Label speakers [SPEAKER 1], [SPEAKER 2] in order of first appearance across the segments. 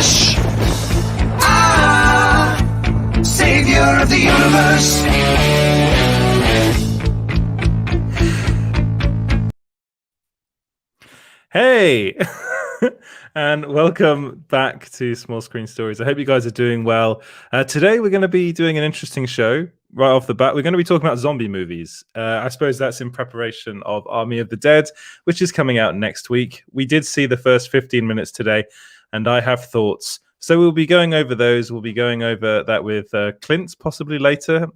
[SPEAKER 1] Flash, savior of the universe.
[SPEAKER 2] Hey, and welcome back to Small Screen Stories. I hope you guys are doing well. Today we're going to be doing an interesting show right off the bat. We're going to be talking about zombie movies. I suppose that's in preparation of Army of the Dead, which is coming out next week. We did see the first 15 minutes today, and I have thoughts. So we'll be going over those. We'll be going over that with Clint possibly later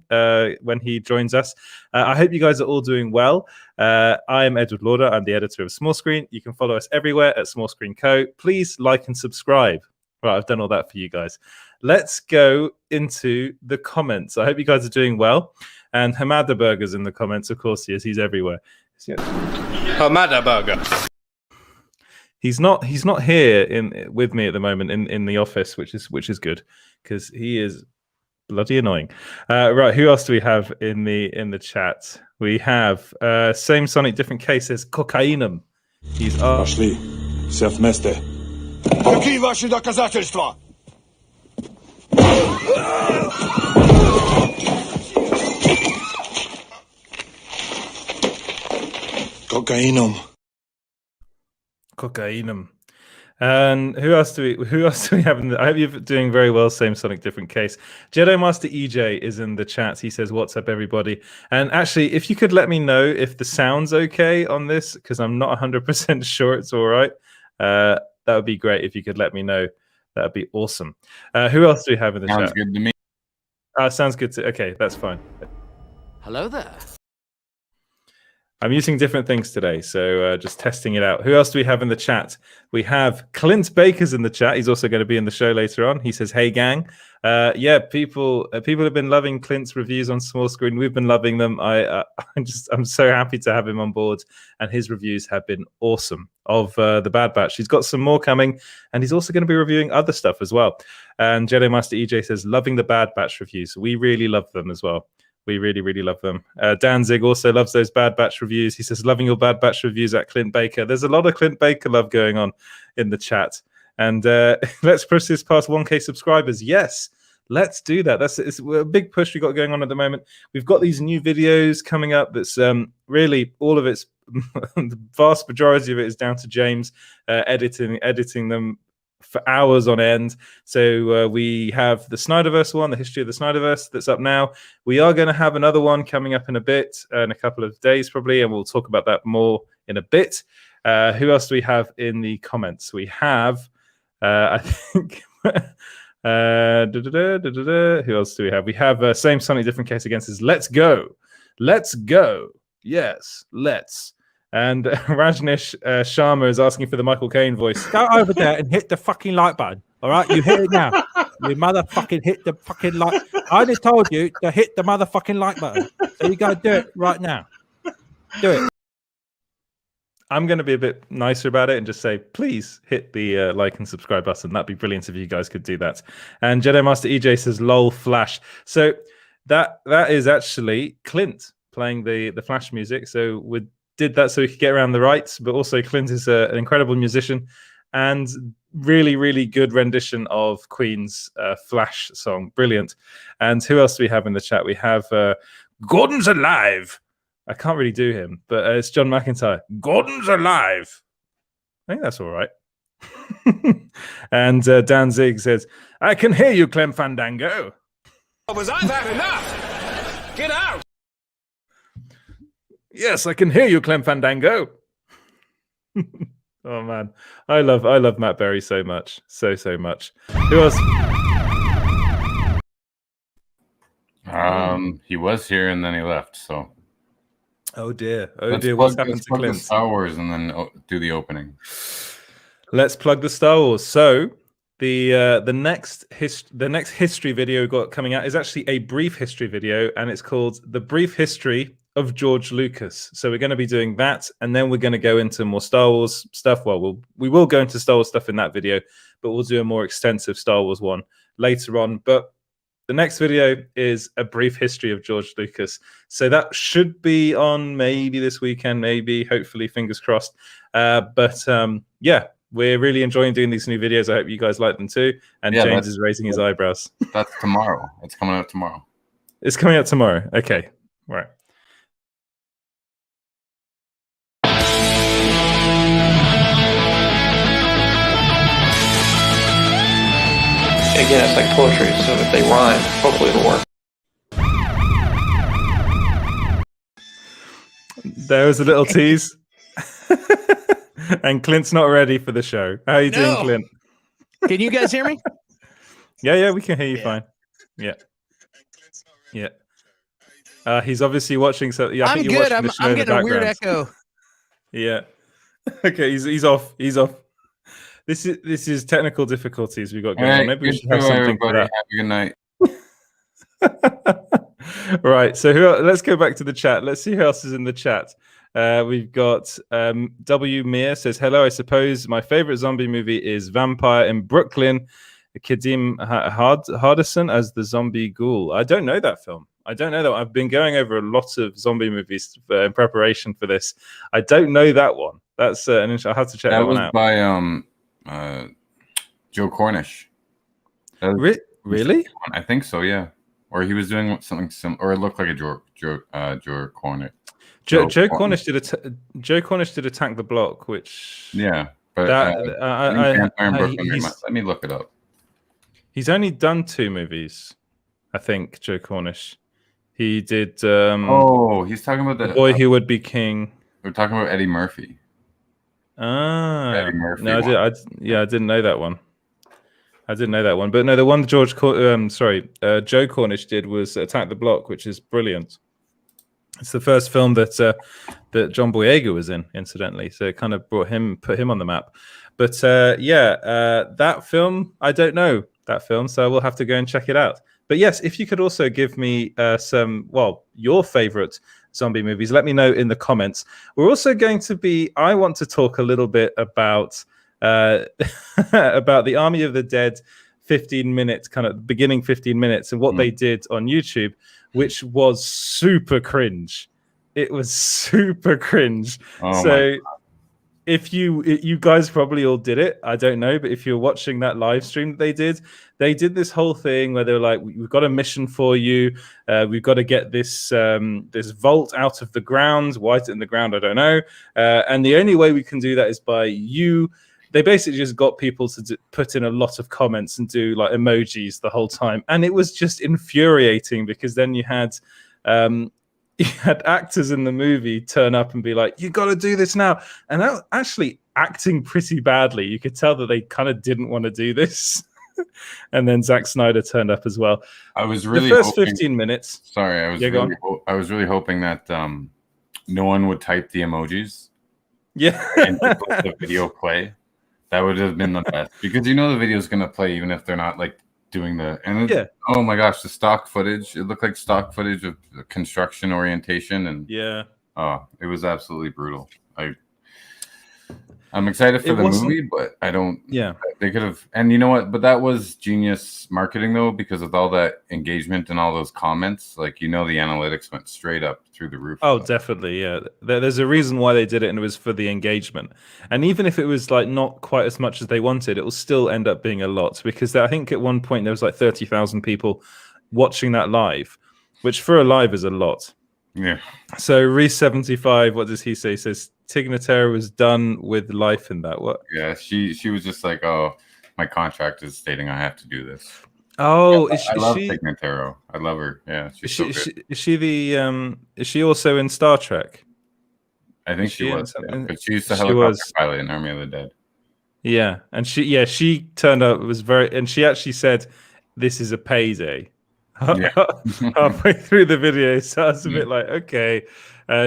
[SPEAKER 2] when he joins us. I hope you guys are all doing well. I am Edward Lauder. I'm the editor of Small Screen. You can follow us everywhere at Small Screen Co. Please like and subscribe. Right, I've done all that for you guys. Let's go into the comments. I hope you guys are doing well. And Hamada Burger's in the comments. Of course he is. He's everywhere.
[SPEAKER 3] Hamada Burger.
[SPEAKER 2] He's not here with me at the moment in the office, which is good because he is bloody annoying. Right, who else do we have in the chat? We have same Sonic, different cases. Cocainum. He's
[SPEAKER 4] Пошли, все вместе. Какие ваши доказательства?
[SPEAKER 2] Cocainum. And who else do we have in the, I hope you're doing very well, same Sonic, different case. Jedi Master EJ is in the chat. He says, "What's up, everybody?" And actually, if you could let me know if the sound's okay on this, because I'm not 100% sure it's all right. That would be great if you could let me know. That would be awesome. Who else do we have in the chat?
[SPEAKER 3] Sounds good to me.
[SPEAKER 2] Sounds good to okay, that's fine.
[SPEAKER 5] Hello there.
[SPEAKER 2] I'm using different things today, so just testing it out. Who else do we have in the chat? We have Clint Baker's in the chat. He's also going to be in the show later on. He says, "Hey, gang." Yeah, people have been loving Clint's reviews on Small Screen. We've been loving them. I'm so happy to have him on board, and his reviews have been awesome of the Bad Batch. He's got some more coming, and he's also going to be reviewing other stuff as well. And Jedi Master EJ says, "Loving the Bad Batch reviews. We really love them as well. We really, really love them." Danzig also loves those Bad Batch reviews. He says, "Loving your Bad Batch reviews at Clint Baker." There's a lot of Clint Baker love going on in the chat. And let's push this past 1K subscribers. Yes, let's do that. It's a big push we got going on at the moment. We've got these new videos coming up. That's really all of it's, the vast majority of it is down to James editing them for hours on end. So we have the Snyderverse one, the history of the Snyderverse, that's up now. We are going to have another one coming up in a bit, in a couple of days probably, and we'll talk about that more in a bit. Who else do we have in the comments? We have, I think, who else do we have? We have same Sonic, different case against his "Let's go, let's go." Yes, let's. And Rajneesh Sharma is asking for the Michael Caine voice.
[SPEAKER 5] Go over there and hit the fucking like button. All right, you hit it now. You motherfucking hit the fucking like. I only told you to hit the motherfucking like button. So you go do it right now. Do it.
[SPEAKER 2] I'm going to be a bit nicer about it and just say, please hit the like and subscribe button. That'd be brilliant if you guys could do that. And Jedi Master EJ says, "Lol, Flash." So that is actually Clint playing the Flash music. So we did that so we could get around the rights, but also Clint is an incredible musician and really, really good rendition of Queen's Flash song. Brilliant. And who else do we have in the chat? We have Gordon's alive. I can't really do him, but it's John McIntyre. Gordon's alive. I think that's all right. And Danzig says, "I can hear you, Clem Fandango."
[SPEAKER 3] Was I had enough? Get out!
[SPEAKER 2] Yes, I can hear you, Clem Fandango. Oh man, I love Matt Berry so much, so much. Who else?
[SPEAKER 6] He was here and then he left. So.
[SPEAKER 2] Oh dear,
[SPEAKER 6] What's
[SPEAKER 2] happened to Clint?
[SPEAKER 6] Star Wars and then do the opening.
[SPEAKER 2] Let's plug the Star Wars. So the next history video got coming out is actually a brief history video, and it's called "The Brief History of George Lucas." So we're going to be doing that, and then we're going to go into more Star Wars stuff. Well, we will go into Star Wars stuff in that video, but we'll do a more extensive Star Wars one later on. But the next video is a brief history of George Lucas. So that should be on maybe this weekend, maybe, hopefully, fingers crossed. But yeah, we're really enjoying doing these new videos. I hope you guys like them too. And
[SPEAKER 6] Yeah,
[SPEAKER 2] James is raising his eyebrows.
[SPEAKER 6] That's tomorrow. It's coming out tomorrow.
[SPEAKER 2] It's coming out tomorrow. Okay, right.
[SPEAKER 7] Again, it's like poetry, so if they rhyme, hopefully it'll work.
[SPEAKER 2] There was a little tease. And Clint's not ready for the show. How are you doing, Clint?
[SPEAKER 8] Can you guys hear me?
[SPEAKER 2] Yeah, we can hear you fine. Yeah. He's obviously watching. So yeah, I
[SPEAKER 8] I'm
[SPEAKER 2] think you're
[SPEAKER 8] good.
[SPEAKER 2] watching the show
[SPEAKER 8] I'm
[SPEAKER 2] in the
[SPEAKER 8] getting a weird
[SPEAKER 2] background.
[SPEAKER 8] echo.
[SPEAKER 2] Yeah. Okay, he's off. He's off. This is technical difficulties we've got going on. Maybe we should have something for that.
[SPEAKER 6] Have a good night.
[SPEAKER 2] Right. So let's go back to the chat. Let's see who else is in the chat. We've got W. Mir says, hello, I suppose my favorite zombie movie is Vampire in Brooklyn. Kadim Hardison as the zombie ghoul. I don't know that film. I don't know that. I've been going over a lot of zombie movies in preparation for this. I don't know that one. That's I'll have to check that one out.
[SPEAKER 6] That was by Joe Cornish.
[SPEAKER 2] Really?
[SPEAKER 6] I think so, yeah. Or he was doing something similar, or it looked like a Joe Cornish.
[SPEAKER 2] Joe Cornish did Attack the Block, which
[SPEAKER 6] but let me look it up.
[SPEAKER 2] He's only done 2 movies, I think. Joe Cornish. He did.
[SPEAKER 6] He's talking about the
[SPEAKER 2] Boy Who Would Be King.
[SPEAKER 6] We're talking about Eddie Murphy.
[SPEAKER 2] Eddie Murphy. No, I didn't know that one. But no, the one Joe Cornish did was Attack the Block, which is brilliant. It's the first film that John Boyega was in, incidentally. So it kind of put him on the map. But that film, I don't know that film, so we'll have to go and check it out. But yes, if you could also give me your favorite zombie movies, let me know in the comments. We're also going to I want to talk a little bit about about the Army of the Dead 15 minutes, kind of beginning 15 minutes, and what they did on YouTube, which was super cringe. It was super cringe. So if you guys probably all did it, I don't know, but if you're watching that live stream that they did this whole thing where they were like, we've got a mission for you. We've got to get this vault out of the ground. Why is it in the ground? I don't know. And the only way we can do that is by you. They basically just got people to put in a lot of comments and do like emojis the whole time. And it was just infuriating because then you had actors in the movie turn up and be like, you got to do this now. And that was actually acting pretty badly. You could tell that they kind of didn't want to do this. And then Zack Snyder turned up as well.
[SPEAKER 6] I was really
[SPEAKER 2] the first 15 minutes.
[SPEAKER 6] Sorry, I was really hoping that no one would type the emojis.
[SPEAKER 2] Yeah.
[SPEAKER 6] And let the video play. That would have been the best, because the video is going to play even if they're not like doing oh my gosh, the stock footage. It looked like stock footage of construction orientation, and it was absolutely brutal. I'm excited for the movie, but I don't. Yeah, they could have. And you know what? But that was genius marketing, though, because of all that engagement and all those comments. Like, the analytics went straight up through the roof.
[SPEAKER 2] Oh, definitely. Yeah, there's a reason why they did it, and it was for the engagement. And even if it was like not quite as much as they wanted, it will still end up being a lot, because I think at one point there was like 30,000 people watching that live, which for a live is a lot.
[SPEAKER 6] Yeah.
[SPEAKER 2] So Reese75, what does he say? He says Tig Notaro was done with life in that. What?
[SPEAKER 6] Yeah, she was just like, oh, my contract is stating I have to do this.
[SPEAKER 2] Oh,
[SPEAKER 6] I love Tig Notaro. I love her. Yeah, she's so good.
[SPEAKER 2] Is she also in Star Trek?
[SPEAKER 6] I think she was. Yeah. But she used to helicopter pilot in Army of the Dead.
[SPEAKER 2] Yeah, and she turned up. And she actually said, "This is a payday." Halfway through the video, so I was a bit like, okay,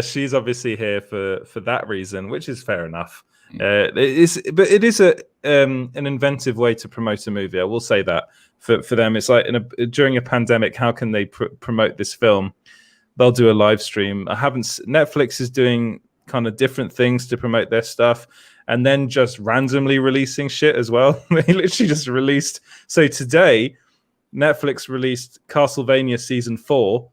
[SPEAKER 2] she's obviously here for that reason, which is fair enough. It is an inventive way to promote a movie. I will say that for them, it's like during a pandemic, how can they promote this film? They'll do a live stream. Netflix is doing kind of different things to promote their stuff, and then just randomly releasing shit as well. They literally just released. So today, Netflix released Castlevania Season 4.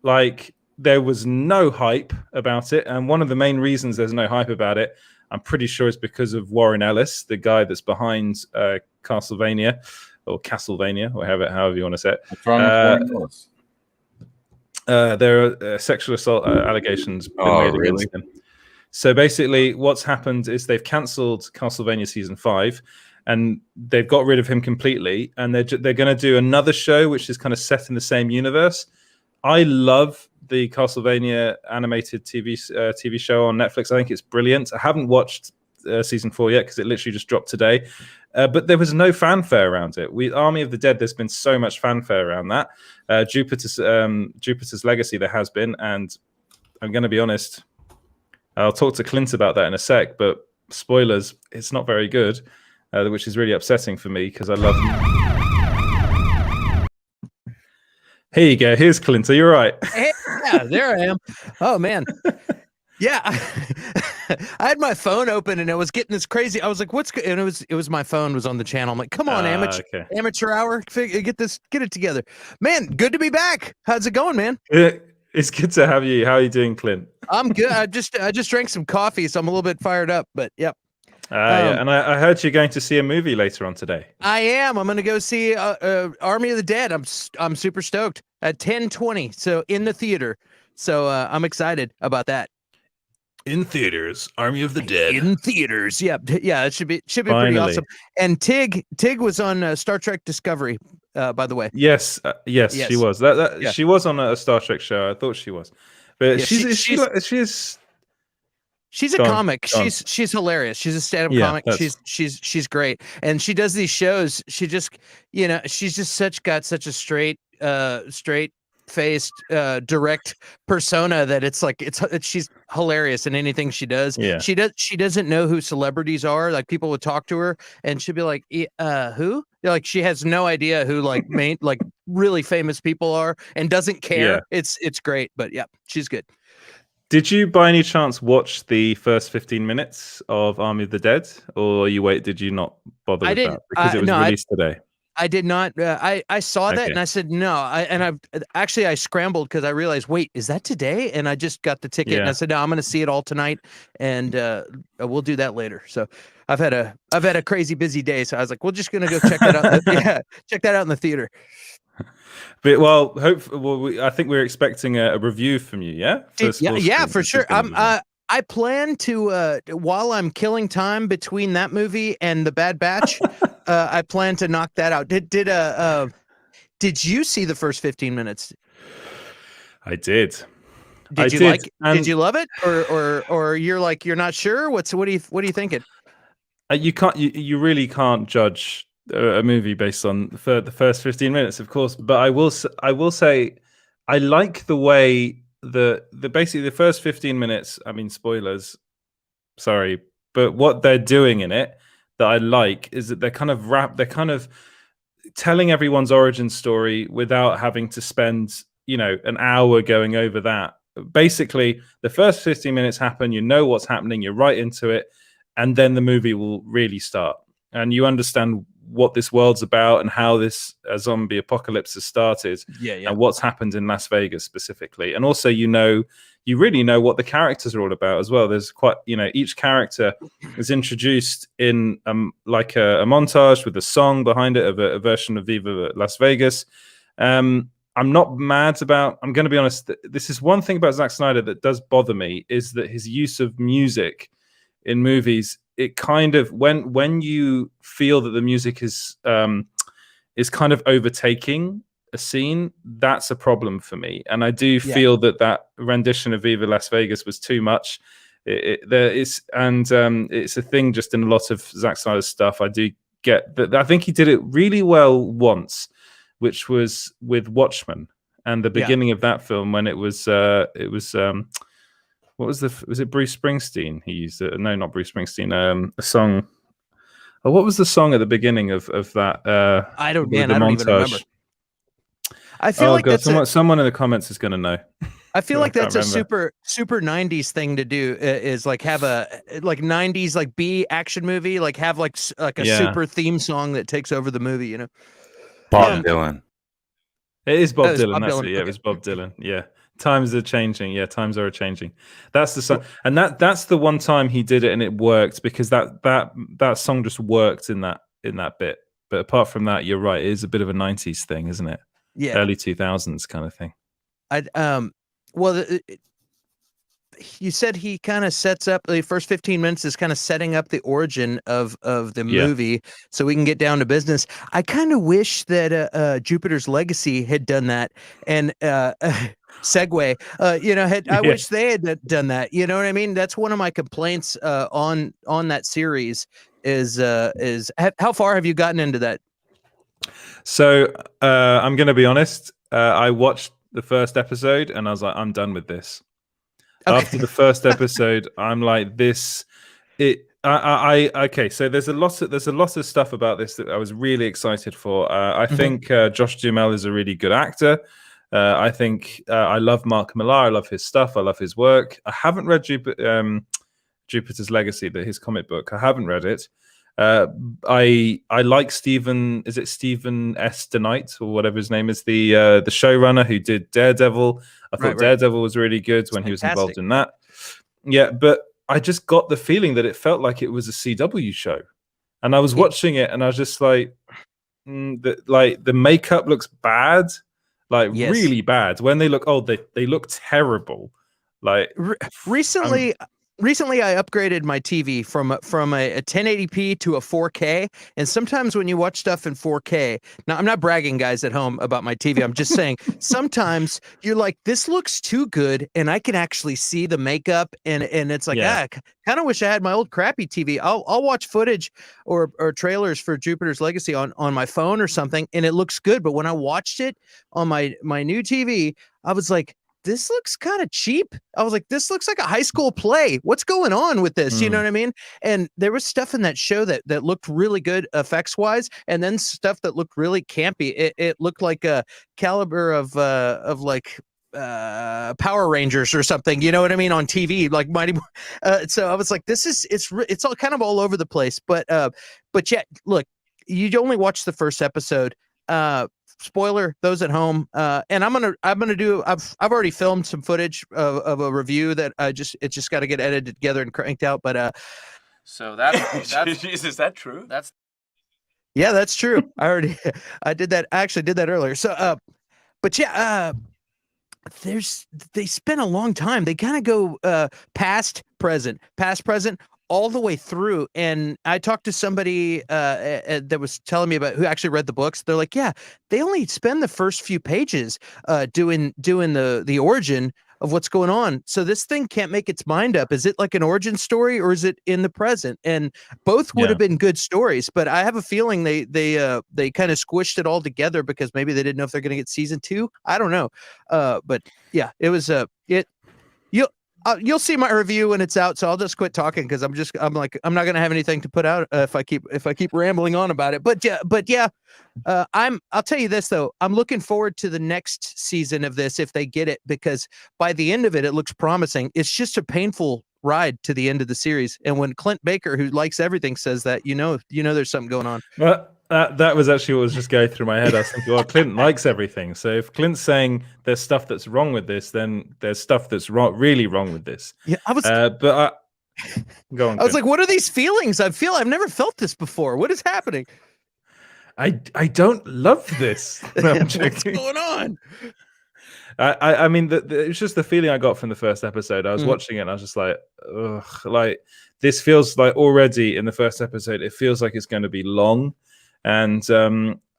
[SPEAKER 2] Like, there was no hype about it. And one of the main reasons there's no hype about it, I'm pretty sure it's because of Warren Ellis, the guy that's behind Castlevania or however you want to say it.
[SPEAKER 6] What's wrong with Warren Ellis?
[SPEAKER 2] There are sexual assault allegations been made against him. So basically, what's happened is they've cancelled Castlevania season 5, and they've got rid of him completely. And they're going to do another show which is kind of set in the same universe. I love the Castlevania animated TV show on Netflix. I think it's brilliant. I haven't watched season 4 yet because it literally just dropped today. But there was no fanfare around it. Army of the Dead, there's been so much fanfare around that. Jupiter's Legacy, there has been, and I'm going to be honest. I'll talk to Clint about that in a sec, but spoilers, it's not very good, which is really upsetting for me because I love. Here you go. Here's Clint. Are you all right?
[SPEAKER 8] Yeah, there I am. Oh man. Yeah, I had my phone open and it was getting this crazy. I was like, "What's?" And it was my phone was on the channel. I'm like, "Come on, amateur hour, get it together, man." Good to be back. How's it going, man?
[SPEAKER 2] It's good to have you. How are you doing, Clint?
[SPEAKER 8] I'm good. I just drank some coffee, so I'm a little bit fired up. But yep.
[SPEAKER 2] Yeah, and I heard you're going to see a movie later on today.
[SPEAKER 8] I am. I'm going to go see Army of the Dead. I'm super stoked at 10:20. So in the theater. So I'm excited about that.
[SPEAKER 2] In theaters, Army of the Dead.
[SPEAKER 8] In theaters, yeah. It should be
[SPEAKER 2] Finally.
[SPEAKER 8] pretty awesome. And Tig was on Star Trek Discovery, by the way.
[SPEAKER 2] Yes, she was.
[SPEAKER 8] Yeah.
[SPEAKER 2] She was on a Star Trek show. I thought she was, but
[SPEAKER 8] Yeah, she's a comic. She's hilarious. She's a stand-up comic. She's great, and she does these shows. She just she's just got such a straight faced direct persona that it's like she's hilarious in anything she does.
[SPEAKER 2] Yeah.
[SPEAKER 8] She doesn't know who celebrities are. Like people would talk to her and she'd be like, who? Like she has no idea who like really famous people are and doesn't care.
[SPEAKER 2] Yeah.
[SPEAKER 8] It's great, but yeah, she's good.
[SPEAKER 2] Did you by any chance watch the first 15 minutes of Army of the Dead, or did you not bother with that because it was released today?
[SPEAKER 8] I did not. I saw that and I said no. I scrambled because I realized, wait, is that today? And I just got the ticket and I said, no, I'm going to see it all tonight, and we'll do that later. So I've had a crazy busy day, so I was like, we're just going to go check that out. Check that out in the theater.
[SPEAKER 2] But I think we're expecting a review from you. Yeah.
[SPEAKER 8] Yeah, for sure. I plan to while I'm killing time between that movie and The Bad Batch, I plan to knock that out. Did you see the first 15 minutes?
[SPEAKER 2] I did.
[SPEAKER 8] Did you love it, or you're not sure? What are you thinking?
[SPEAKER 2] You really can't judge a movie based on the first 15 minutes, of course. But I will say I like the way basically the first 15 minutes. I mean, spoilers. Sorry, but what they're doing in it that I like is that they're kind of telling everyone's origin story without having to spend an hour going over that. Basically, the first 15 minutes happen. You know what's happening. You're right into it, and then the movie will really start, and you understand what this world's about and how this zombie apocalypse has started, and what's happened in Las Vegas specifically. And also, you really know what the characters are all about as well. There's quite, each character is introduced in like a montage with a song behind it of a version of Viva Las Vegas. I'm not mad about, I'm going to be honest, this is one thing about Zack Snyder that does bother me, is that his use of music in movies, it kind of, when you feel that the music is kind of overtaking a scene, that's a problem for me. And I do feel that rendition of Viva Las Vegas was too much. It's a thing just in a lot of Zack Snyder's stuff. I do get that. I think he did it really well once, which was with Watchmen and the beginning of that film, when was it Bruce Springsteen? He used it. No, not Bruce Springsteen. A song. Oh, what was the song at the beginning of that?
[SPEAKER 8] I don't even remember. I feel like
[SPEAKER 2] someone in the comments is going to know.
[SPEAKER 8] I feel like that's a super 90s thing to do, is like have a 90s like B action movie, like have like a super theme song that takes over the movie,
[SPEAKER 6] Bob Dylan.
[SPEAKER 2] It is Bob Dylan. That's it. Yeah, it was Bob Dylan. Yeah. Times are changing. Yeah, times are changing. That's the song, and that's the one time he did it and it worked, because that song just worked in that bit. But apart from that, you're right. It is a bit of a 90s thing, isn't it?
[SPEAKER 8] Yeah.
[SPEAKER 2] Early 2000s kind of thing.
[SPEAKER 8] Well, you said he kind of sets up the first 15 minutes is kind of setting up the origin of the movie, so we can get down to business. I kind of wish that Jupiter's Legacy had done that, and segue, I wish they had done that. You know what I mean? That's one of my complaints on that series is how far have you gotten into that?
[SPEAKER 2] So I'm going to be honest. I watched the first episode and I was like, I'm done with this. Okay. After the first episode, I'm like, this. Okay. So there's a lot of stuff about this that I was really excited for. I think Josh Duhamel is a really good actor. I think I love Mark Millar. I love his stuff. I love his work. I haven't read Jupiter's Legacy, his comic book. I haven't read it. I like Stephen. Is it Stephen S. DeKnight or whatever his name is? The showrunner who did Daredevil. I thought Daredevil was really good when he was involved in that. Yeah, but I just got the feeling that it felt like it was a CW show, and I was watching it and I was just like, the makeup looks bad, really bad. When they look, they look terrible. Like
[SPEAKER 8] Recently, I upgraded my TV from a 1080p to a 4K, and sometimes when you watch stuff in 4K, now I'm not bragging, guys, at home about my TV. I'm just saying sometimes you're like, this looks too good, and I can actually see the makeup, and it's like, kind of wish I had my old crappy TV. I'll watch footage or trailers for Jupiter's Legacy on my phone or something, and it looks good. But when I watched it on my new TV, I was like, this looks kind of cheap. I was like, this looks like a high school play. What's going on with this? You know what I mean? And there was stuff in that show that looked really good effects wise, and then stuff that looked really campy. It looked like a caliber of Power Rangers or something. You know what I mean? On TV, like Mighty. So I was like, it's all kind of all over the place. But yeah, look, you only watch the first episode. Spoiler, those at home, and I'm gonna do. I've already filmed some footage of a review that it just got to get edited together and cranked out. But
[SPEAKER 9] so that's is that true?
[SPEAKER 8] That's true. I did that. I actually did that earlier. So but yeah, they spent a long time. They kind of go past, present, all the way through. And I talked to somebody that was telling me about who actually read the books. They're like, yeah, they only spend the first few pages doing the origin of what's going on. So this thing can't make its mind up. Is it like an origin story or is it in the present? And both would have been good stories, but I have a feeling they kind of squished it all together because maybe they didn't know if they're going to get season 2. I don't know. But yeah, it was you'll see my review when it's out, so I'll just quit talking because I'm not gonna have anything to put out if I keep rambling on about it. But yeah, I'll tell you this though, I'm looking forward to the next season of this if they get it, because by the end of it looks promising. It's just a painful ride to the end of the series, and when Clint Baker, who likes everything, says that, you know there's something going on.
[SPEAKER 2] Well, that was actually what was just going through my head. I was thinking, well, Clint likes everything. So if Clint's saying there's stuff that's wrong with this, then there's stuff that's really wrong with this.
[SPEAKER 8] Yeah, I was.
[SPEAKER 2] Go on.
[SPEAKER 8] I was like, what are these feelings? I've never felt this before. What is happening?
[SPEAKER 2] I don't love this. No,
[SPEAKER 8] what's going on?
[SPEAKER 2] I mean, it's just the feeling I got from the first episode. I was watching it and I was just like, ugh, like this feels like already in the first episode, it feels like it's going to be long. And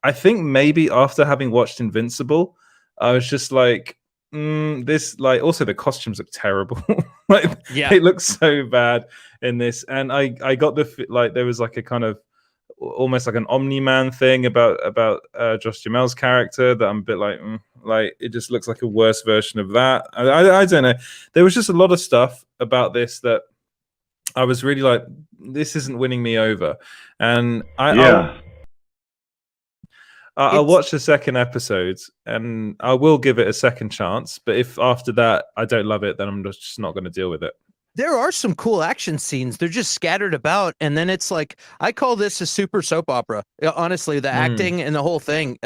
[SPEAKER 2] I think maybe after having watched Invincible, I was just like, this, like, also the costumes look terrible. They look so bad in this. And I got there was like a kind of almost like an Omni-Man thing about Josh Duhamel's character that I'm a bit like it just looks like a worse version of that. I don't know. There was just a lot of stuff about this that I was really like, this isn't winning me over. And I'll watch the second episode and I will give it a second chance. But if after that I don't love it, then I'm just not going to deal with it.
[SPEAKER 8] There are some cool action scenes. They're just scattered about. And then it's like, I call this a super soap opera. Honestly, the acting and the whole thing.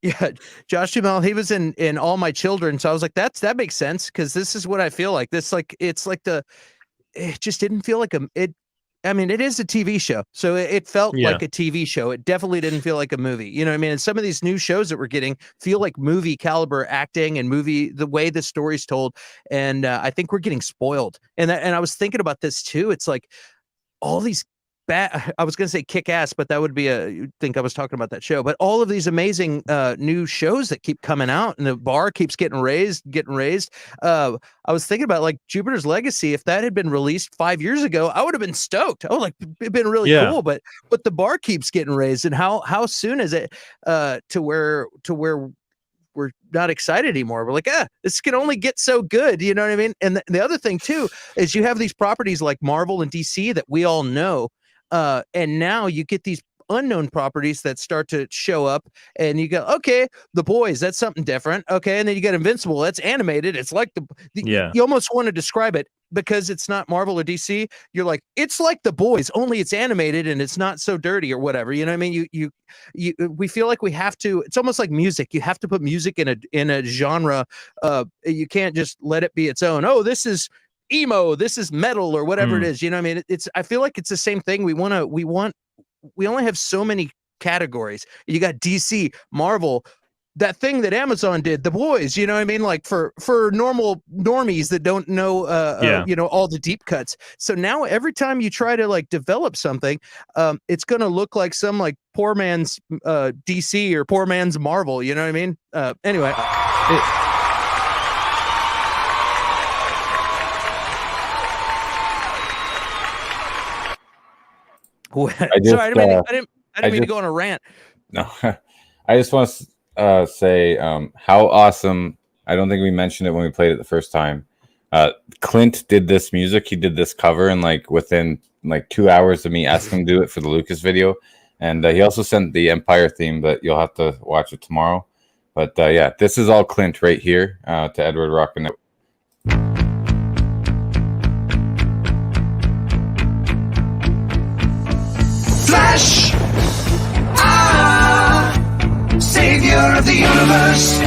[SPEAKER 8] Yeah, Josh Duhamel, he was in All My Children, so I was like, that makes sense because this is what I feel like. This like it's like it just didn't feel like it. I mean, it is a TV show, so it felt like a TV show. It definitely didn't feel like a movie. You know what I mean? And some of these new shows that we're getting feel like movie caliber acting and the way the story's told. And I think we're getting spoiled. And I was thinking about this too. It's like all these I was going to say kick ass, but that would be you'd think I was talking about that show. But all of these amazing new shows that keep coming out, and the bar keeps getting raised. I was thinking about like Jupiter's Legacy. If that had been released 5 years ago, I would have been stoked. Oh, like it'd been really cool. But the bar keeps getting raised, and how soon is it to where we're not excited anymore? We're like, this can only get so good. You know what I mean? And the other thing too is you have these properties like Marvel and DC that we all know. And now you get these unknown properties that start to show up, and you go, okay, The Boys, that's something different. Okay, and then you got Invincible, that's animated. It's like you almost want to describe it because it's not Marvel or DC. You're like, it's like The Boys, only it's animated and it's not so dirty or whatever. You know what I mean? We feel like we have to. It's almost like music. You have to put music in a genre. You can't just let it be its own. Oh, this is emo, this is metal, or whatever it is. You know what I mean? I feel like it's the same thing. We only have so many categories. You got DC, Marvel, that thing that Amazon did, The Boys, you know what I mean? Like for normal normies that don't know you know, all the deep cuts. So now every time you try to like develop something, it's gonna look like some like poor man's DC or poor man's Marvel, you know what I mean? Anyway. Sorry, I didn't mean to go on a rant.
[SPEAKER 6] No, I just want to say how awesome. I don't think we mentioned it when we played it the first time. Clint did this music. He did this cover, and like within like 2 hours of me asking him to do it for the Lucas video, and he also sent the Empire theme, but you'll have to watch it tomorrow. But yeah, this is all Clint right here to Edward Rockin'.
[SPEAKER 1] Flash, savior of the universe.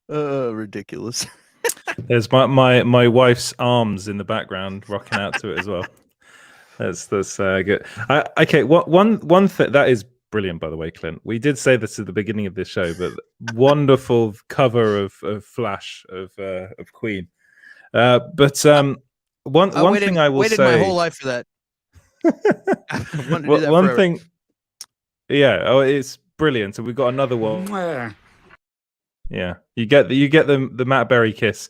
[SPEAKER 8] Ridiculous.
[SPEAKER 2] There's my wife's arms in the background rocking out to it as well. That's good. Okay, one thing that is brilliant, by the way, Clint. We did say this at the beginning of this show, but wonderful cover of Flash of Queen. But one thing I will say,
[SPEAKER 8] my whole life for that.
[SPEAKER 2] One thing, it's brilliant. So we've got another one. Yeah, you get the Matt Berry kiss,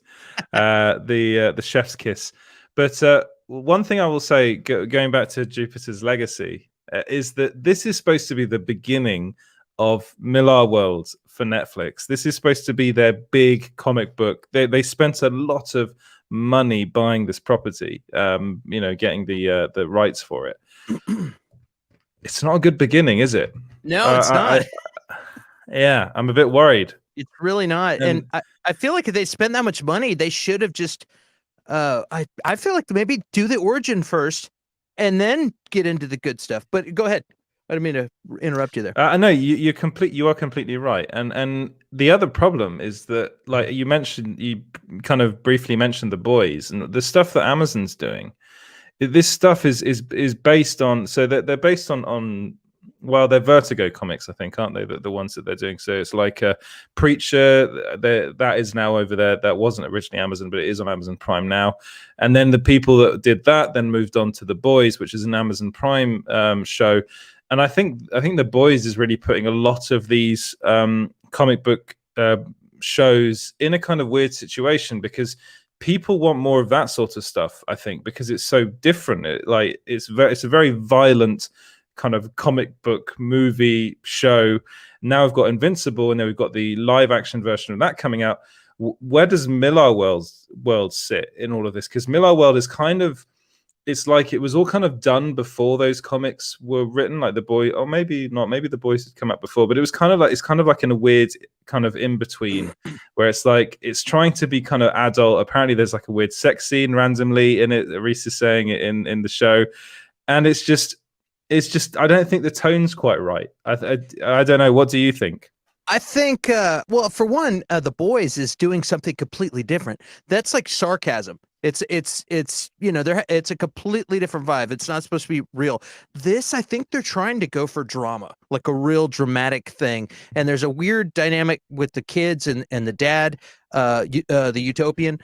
[SPEAKER 2] the chef's kiss. But one thing I will say, going back to Jupiter's Legacy, is that this is supposed to be the beginning of Millar World for Netflix. This is supposed to be their big comic book. They spent a lot of money buying this property, you know, getting the rights for it. It's not a good beginning, is it?
[SPEAKER 8] No, it's not.
[SPEAKER 2] I'm a bit worried.
[SPEAKER 8] It's really not. And I feel like if they spend that much money, they should have just I feel like maybe do the origin first and then get into the good stuff. But go ahead. I didn't mean to interrupt you there.
[SPEAKER 2] I know you are completely right. And the other problem is that, like you mentioned, you kind of briefly mentioned The Boys and the stuff that Amazon's doing. This stuff is based on, so they're based on well, they're Vertigo comics, I think, aren't they? The ones that they're doing. So it's like a Preacher, that is now over there. That wasn't originally Amazon, but it is on Amazon Prime now. And then the people that did that then moved on to The Boys, which is an Amazon Prime show. And I think The Boys is really putting a lot of these comic book shows in a kind of weird situation, because people want more of that sort of stuff, I think, because it's so different. It's a very violent kind of comic book movie show. Now we've got Invincible, and then we've got the live action version of that coming out. Where does Millar World sit in all of this? Because Millar World is kind of, it's like it was all kind of done before those comics were written, like The Boy, or maybe not, maybe The Boys had come out before, but it's kind of like in a weird kind of in between, where it's like it's trying to be kind of adult. Apparently there's like a weird sex scene randomly in it, Reese is saying it in the show, and it's just, it's just I don't think the tone's quite right. I don't know. What do you think?
[SPEAKER 8] I think, well, for one, The Boys is doing something completely different. That's like sarcasm. It's it's a completely different vibe. It's not supposed to be real. This, I think they're trying to go for drama, like a real dramatic thing. And there's a weird dynamic with the kids and the dad, the utopian.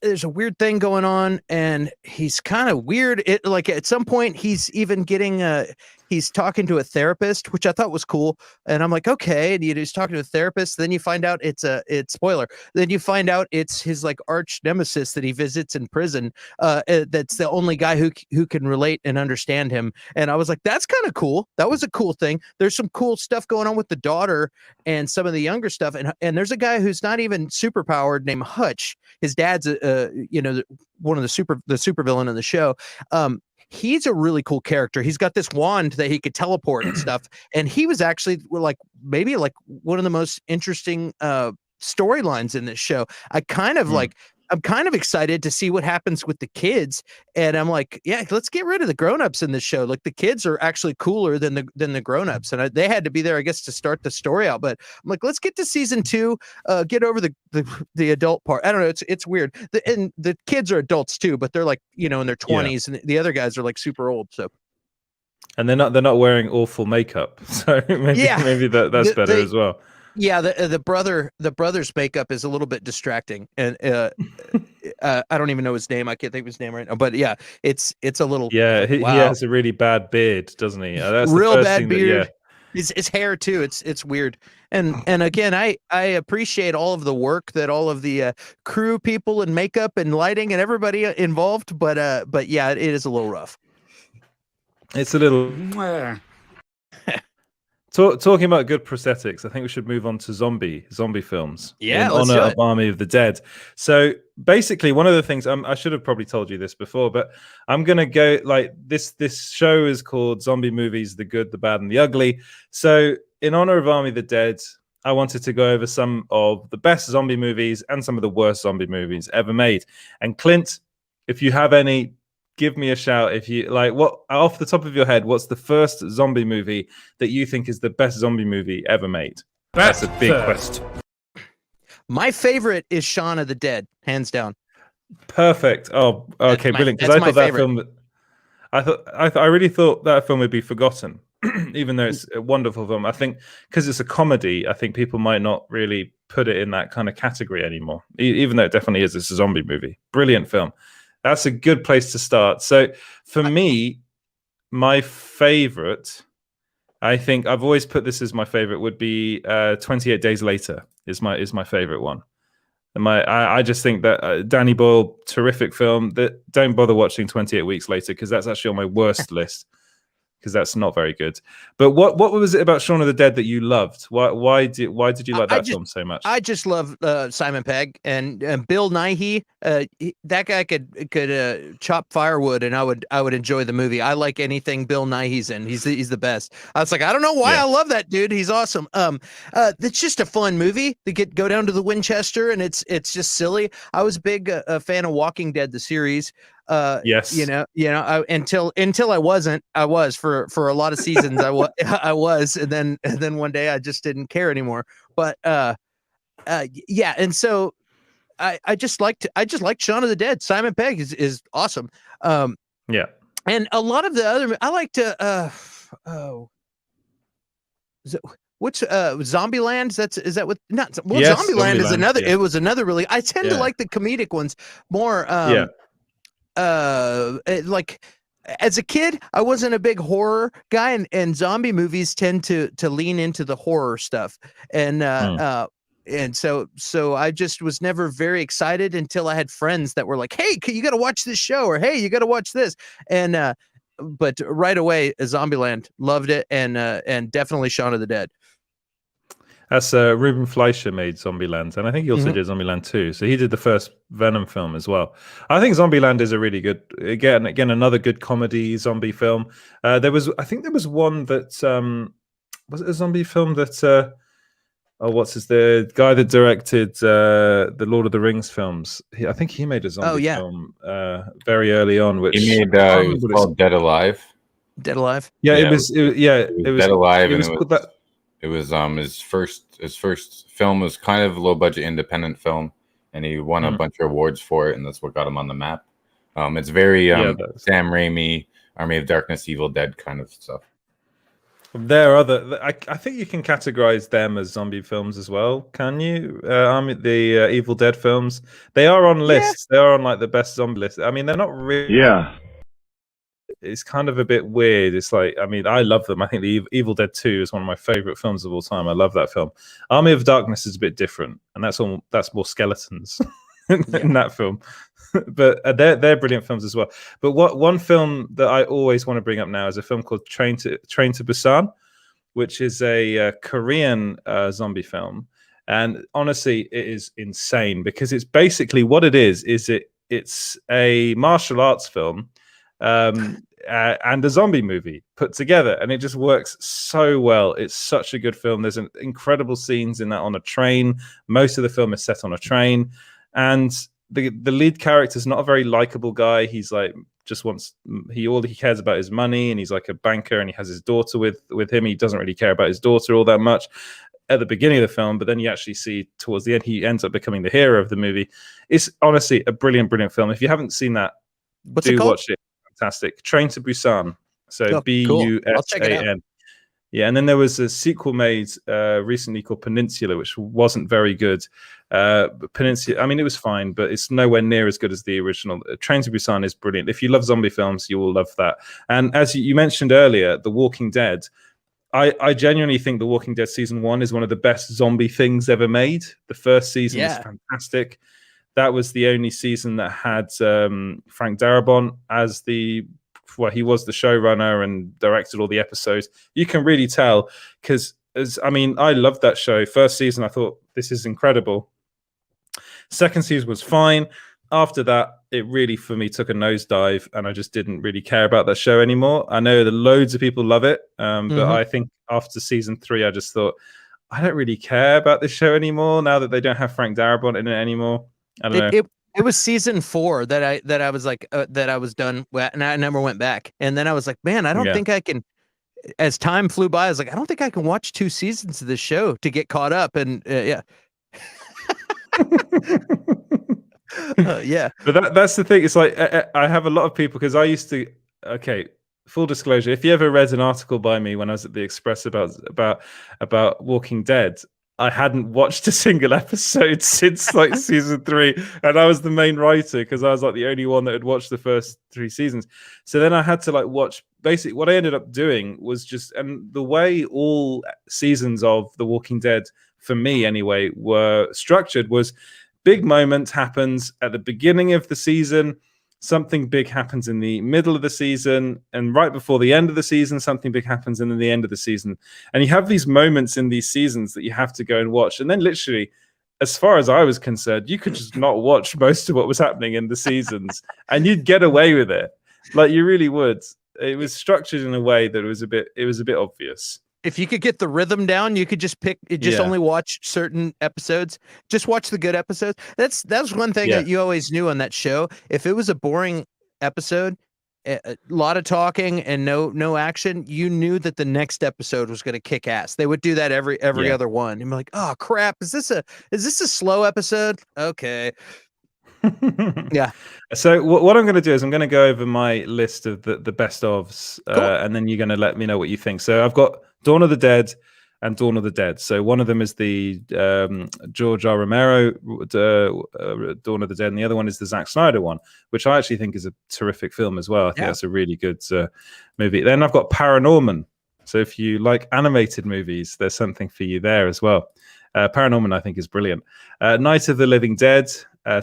[SPEAKER 8] There's a weird thing going on, and he's kind of weird. It like at some point he's even getting he's talking to a therapist, which I thought was cool. And I'm like, okay, and he's talking to a therapist. Then you find out it's spoiler. Then you find out it's his like arch nemesis that he visits in prison. That's the only guy who can relate and understand him. And I was like, that's kind of cool. That was a cool thing. There's some cool stuff going on with the daughter and some of the younger stuff. And there's a guy who's not even super powered named Hutch. His dad's one of the super villain in the show. He's a really cool character. He's got this wand that he could teleport and stuff. And he was actually like maybe like one of the most interesting storylines in this show. I'm kind of excited to see what happens with the kids. And I'm like, yeah, let's get rid of the grownups in this show. Like the kids are actually cooler than the grownups. And they had to be there, I guess, to start the story out. But I'm like, let's get to season 2, get over the adult part. I don't know. It's weird. And the kids are adults too, but they're like, in their 20s, and the other guys are like super old. So.
[SPEAKER 2] And they're not wearing awful makeup. So maybe that's better as well.
[SPEAKER 8] Yeah, the brother's makeup is a little bit distracting, and I don't even know his name. I can't think of his name right now. But yeah, it's a little.
[SPEAKER 2] Yeah, he has a really bad beard, doesn't he? That's
[SPEAKER 8] real
[SPEAKER 2] the first
[SPEAKER 8] bad
[SPEAKER 2] thing
[SPEAKER 8] beard. His hair too. It's weird. And again, I appreciate all of the work that all of the crew people and makeup and lighting and everybody involved. But yeah, it is a little rough.
[SPEAKER 2] It's a little. Talking about good prosthetics, I think we should move on to zombie films.
[SPEAKER 8] Yeah,
[SPEAKER 2] in
[SPEAKER 8] let's
[SPEAKER 2] honor
[SPEAKER 8] do
[SPEAKER 2] of
[SPEAKER 8] it.
[SPEAKER 2] Army of the Dead. So basically, one of the things I should have probably told you this before, but I'm gonna go like this. This show is called Zombie Movies: The Good, the Bad, and the Ugly. So in honor of Army of the Dead, I wanted to go over some of the best zombie movies and some of the worst zombie movies ever made. And Clint, if you have any, give me a shout. If you like, what off the top of your head, what's the first zombie movie that you think is the best zombie movie ever made? That's a big question.
[SPEAKER 8] My favorite is Shaun of the Dead, hands down.
[SPEAKER 2] Perfect. Oh, okay, brilliant. Because I thought that film, I really thought that film would be forgotten, even though it's a wonderful film. I think because it's a comedy, I think people might not really put it in that kind of category anymore, even though it definitely is. It's a zombie movie. Brilliant film. That's a good place to start. So for me, my favorite, I think I've always put this as my favorite, would be 28 Days Later is my favorite one. And I just think that Danny Boyle, terrific film. That don't bother watching 28 Weeks Later, because that's actually on my worst list, because that's not very good. But what was it about Shaun of the Dead that you loved? Why did you like that film so much?
[SPEAKER 8] I just love Simon Pegg and Bill Nighy. That guy could chop firewood, and I would enjoy the movie. I like anything Bill Nighy's in. He's the best. I was like, I don't know why I love that dude. He's awesome. It's just a fun movie to go down to the Winchester, and it's just silly. I was a big fan of Walking Dead, the series.
[SPEAKER 2] Yes,
[SPEAKER 8] until I wasn't. I was for a lot of seasons. I was, and then one day I just didn't care anymore. But yeah, and so I just liked Shaun of the Dead. Simon Pegg is awesome.
[SPEAKER 2] Yeah,
[SPEAKER 8] and a lot of the other I like to which Zombieland? Is that what? Not well. Yes, Zombieland is another. Yeah. It was another really. I tend to like the comedic ones more. Like as a kid, I wasn't a big horror guy, and zombie movies tend to lean into the horror stuff, and so I just was never very excited until I had friends that were like, "Hey, you got to watch this show," or "Hey, you got to watch this," and but right away, Zombieland, loved it, and definitely Shaun of the Dead.
[SPEAKER 2] That's Ruben Fleischer made Zombieland, and I think he also did Zombieland 2. So he did the first Venom film as well. I think Zombieland is a really good, again another good comedy zombie film. I think there was one that was it a zombie film that the guy that directed the Lord of the Rings films? I think he made a zombie film very early on. Which
[SPEAKER 6] he made called Dead Alive.
[SPEAKER 8] Dead Alive.
[SPEAKER 2] Yeah,
[SPEAKER 6] Yeah,
[SPEAKER 2] it was. It was
[SPEAKER 6] Dead Alive,
[SPEAKER 2] It
[SPEAKER 6] and
[SPEAKER 2] was called that.
[SPEAKER 6] it was his first film was kind of a low budget independent film, and he won a bunch of awards for it, and that's what got him on the map. It's very Sam Raimi, Army of Darkness, Evil Dead kind of stuff.
[SPEAKER 2] There are other. I think you can categorize them as zombie films as well. Can you? The Evil Dead films. They are on lists. They are on like the best zombie list. I mean, they're not really.
[SPEAKER 4] Yeah.
[SPEAKER 2] It's kind of a bit weird. It's like, I mean, I love them. I think the Evil Dead 2 is one of my favorite films of all time. I love that film. Army of Darkness is a bit different, and that's more skeletons in that film. But they're brilliant films as well. But one film that I always want to bring up now is a film called Train to Busan, which is a Korean zombie film. And honestly, it is insane because it's basically what it is it's a martial arts film and a zombie movie put together, and it just works so well. It's such a good film. There's incredible scenes in that on a train. Most of the film is set on a train, and the lead character is not a very likable guy. He's like all he cares about is money, and he's like a banker, and he has his daughter with him. He doesn't really care about his daughter all that much at the beginning of the film, but then you actually see towards the end he ends up becoming the hero of the movie. It's honestly a brilliant film. If you haven't seen that, watch it. Fantastic. Train to Busan. So Busan. Yeah, and then there was a sequel made recently called Peninsula, which wasn't very good. Peninsula, I mean, it was fine, but it's nowhere near as good as the original. Train to Busan is brilliant. If you love zombie films, you will love that. And as you mentioned earlier, The Walking Dead, I genuinely think The Walking Dead season 1 is one of the best zombie things ever made. The first season is fantastic. That was the only season that had Frank Darabont as he was the showrunner and directed all the episodes. You can really tell because, I loved that show. First season, I thought this is incredible. Second season was fine. After that, it really, for me, took a nosedive, and I just didn't really care about that show anymore. I know that loads of people love it, but I think after season 3, I just thought, I don't really care about this show anymore now that they don't have Frank Darabont in it anymore. I don't know.
[SPEAKER 8] It was season 4 that I was like that I was done with, and I never went back. And then I was like, man, I don't think I can. As time flew by, I was like, I don't think I can watch 2 seasons of this show to get caught up. And yeah.
[SPEAKER 2] But that's the thing. It's like I have a lot of people because I used to. Okay, full disclosure. If you ever read an article by me when I was at the Express about Walking Dead, I hadn't watched a single episode since like season 3, and I was the main writer because I was like the only one that had watched the first 3 seasons. So then I had to like watch. Basically, what I ended up doing was and the way all seasons of The Walking Dead, for me anyway, were structured was big moment happens at the beginning of the season. Something big happens in the middle of the season, and right before the end of the season, something big happens in the end of the season. And you have these moments in these seasons that you have to go and watch. And then literally, as far as I was concerned, you could just not watch most of what was happening in the seasons and you'd get away with it. Like you really would. It was structured in a way that it was a bit obvious.
[SPEAKER 8] If you could get the rhythm down, you could just only watch certain episodes. Just watch the good episodes. That's one thing that you always knew on that show. If it was a boring episode, a lot of talking and no action, you knew that the next episode was going to kick ass. They would do that every other one. And be like, oh crap, is this a slow episode? Okay. Yeah.
[SPEAKER 2] So what I'm going to do is I'm going to go over my list of the best ofs, cool. And then you're going to let me know what you think. So I've got Dawn of the Dead and Dawn of the Dead. So one of them is the George R. Romero Dawn of the Dead, and the other one is the Zack Snyder one, which I actually think is a terrific film as well. I think that's a really good movie. Then I've got Paranorman. So if you like animated movies, there's something for you there as well. Paranorman, I think, is brilliant. Night of the Living Dead,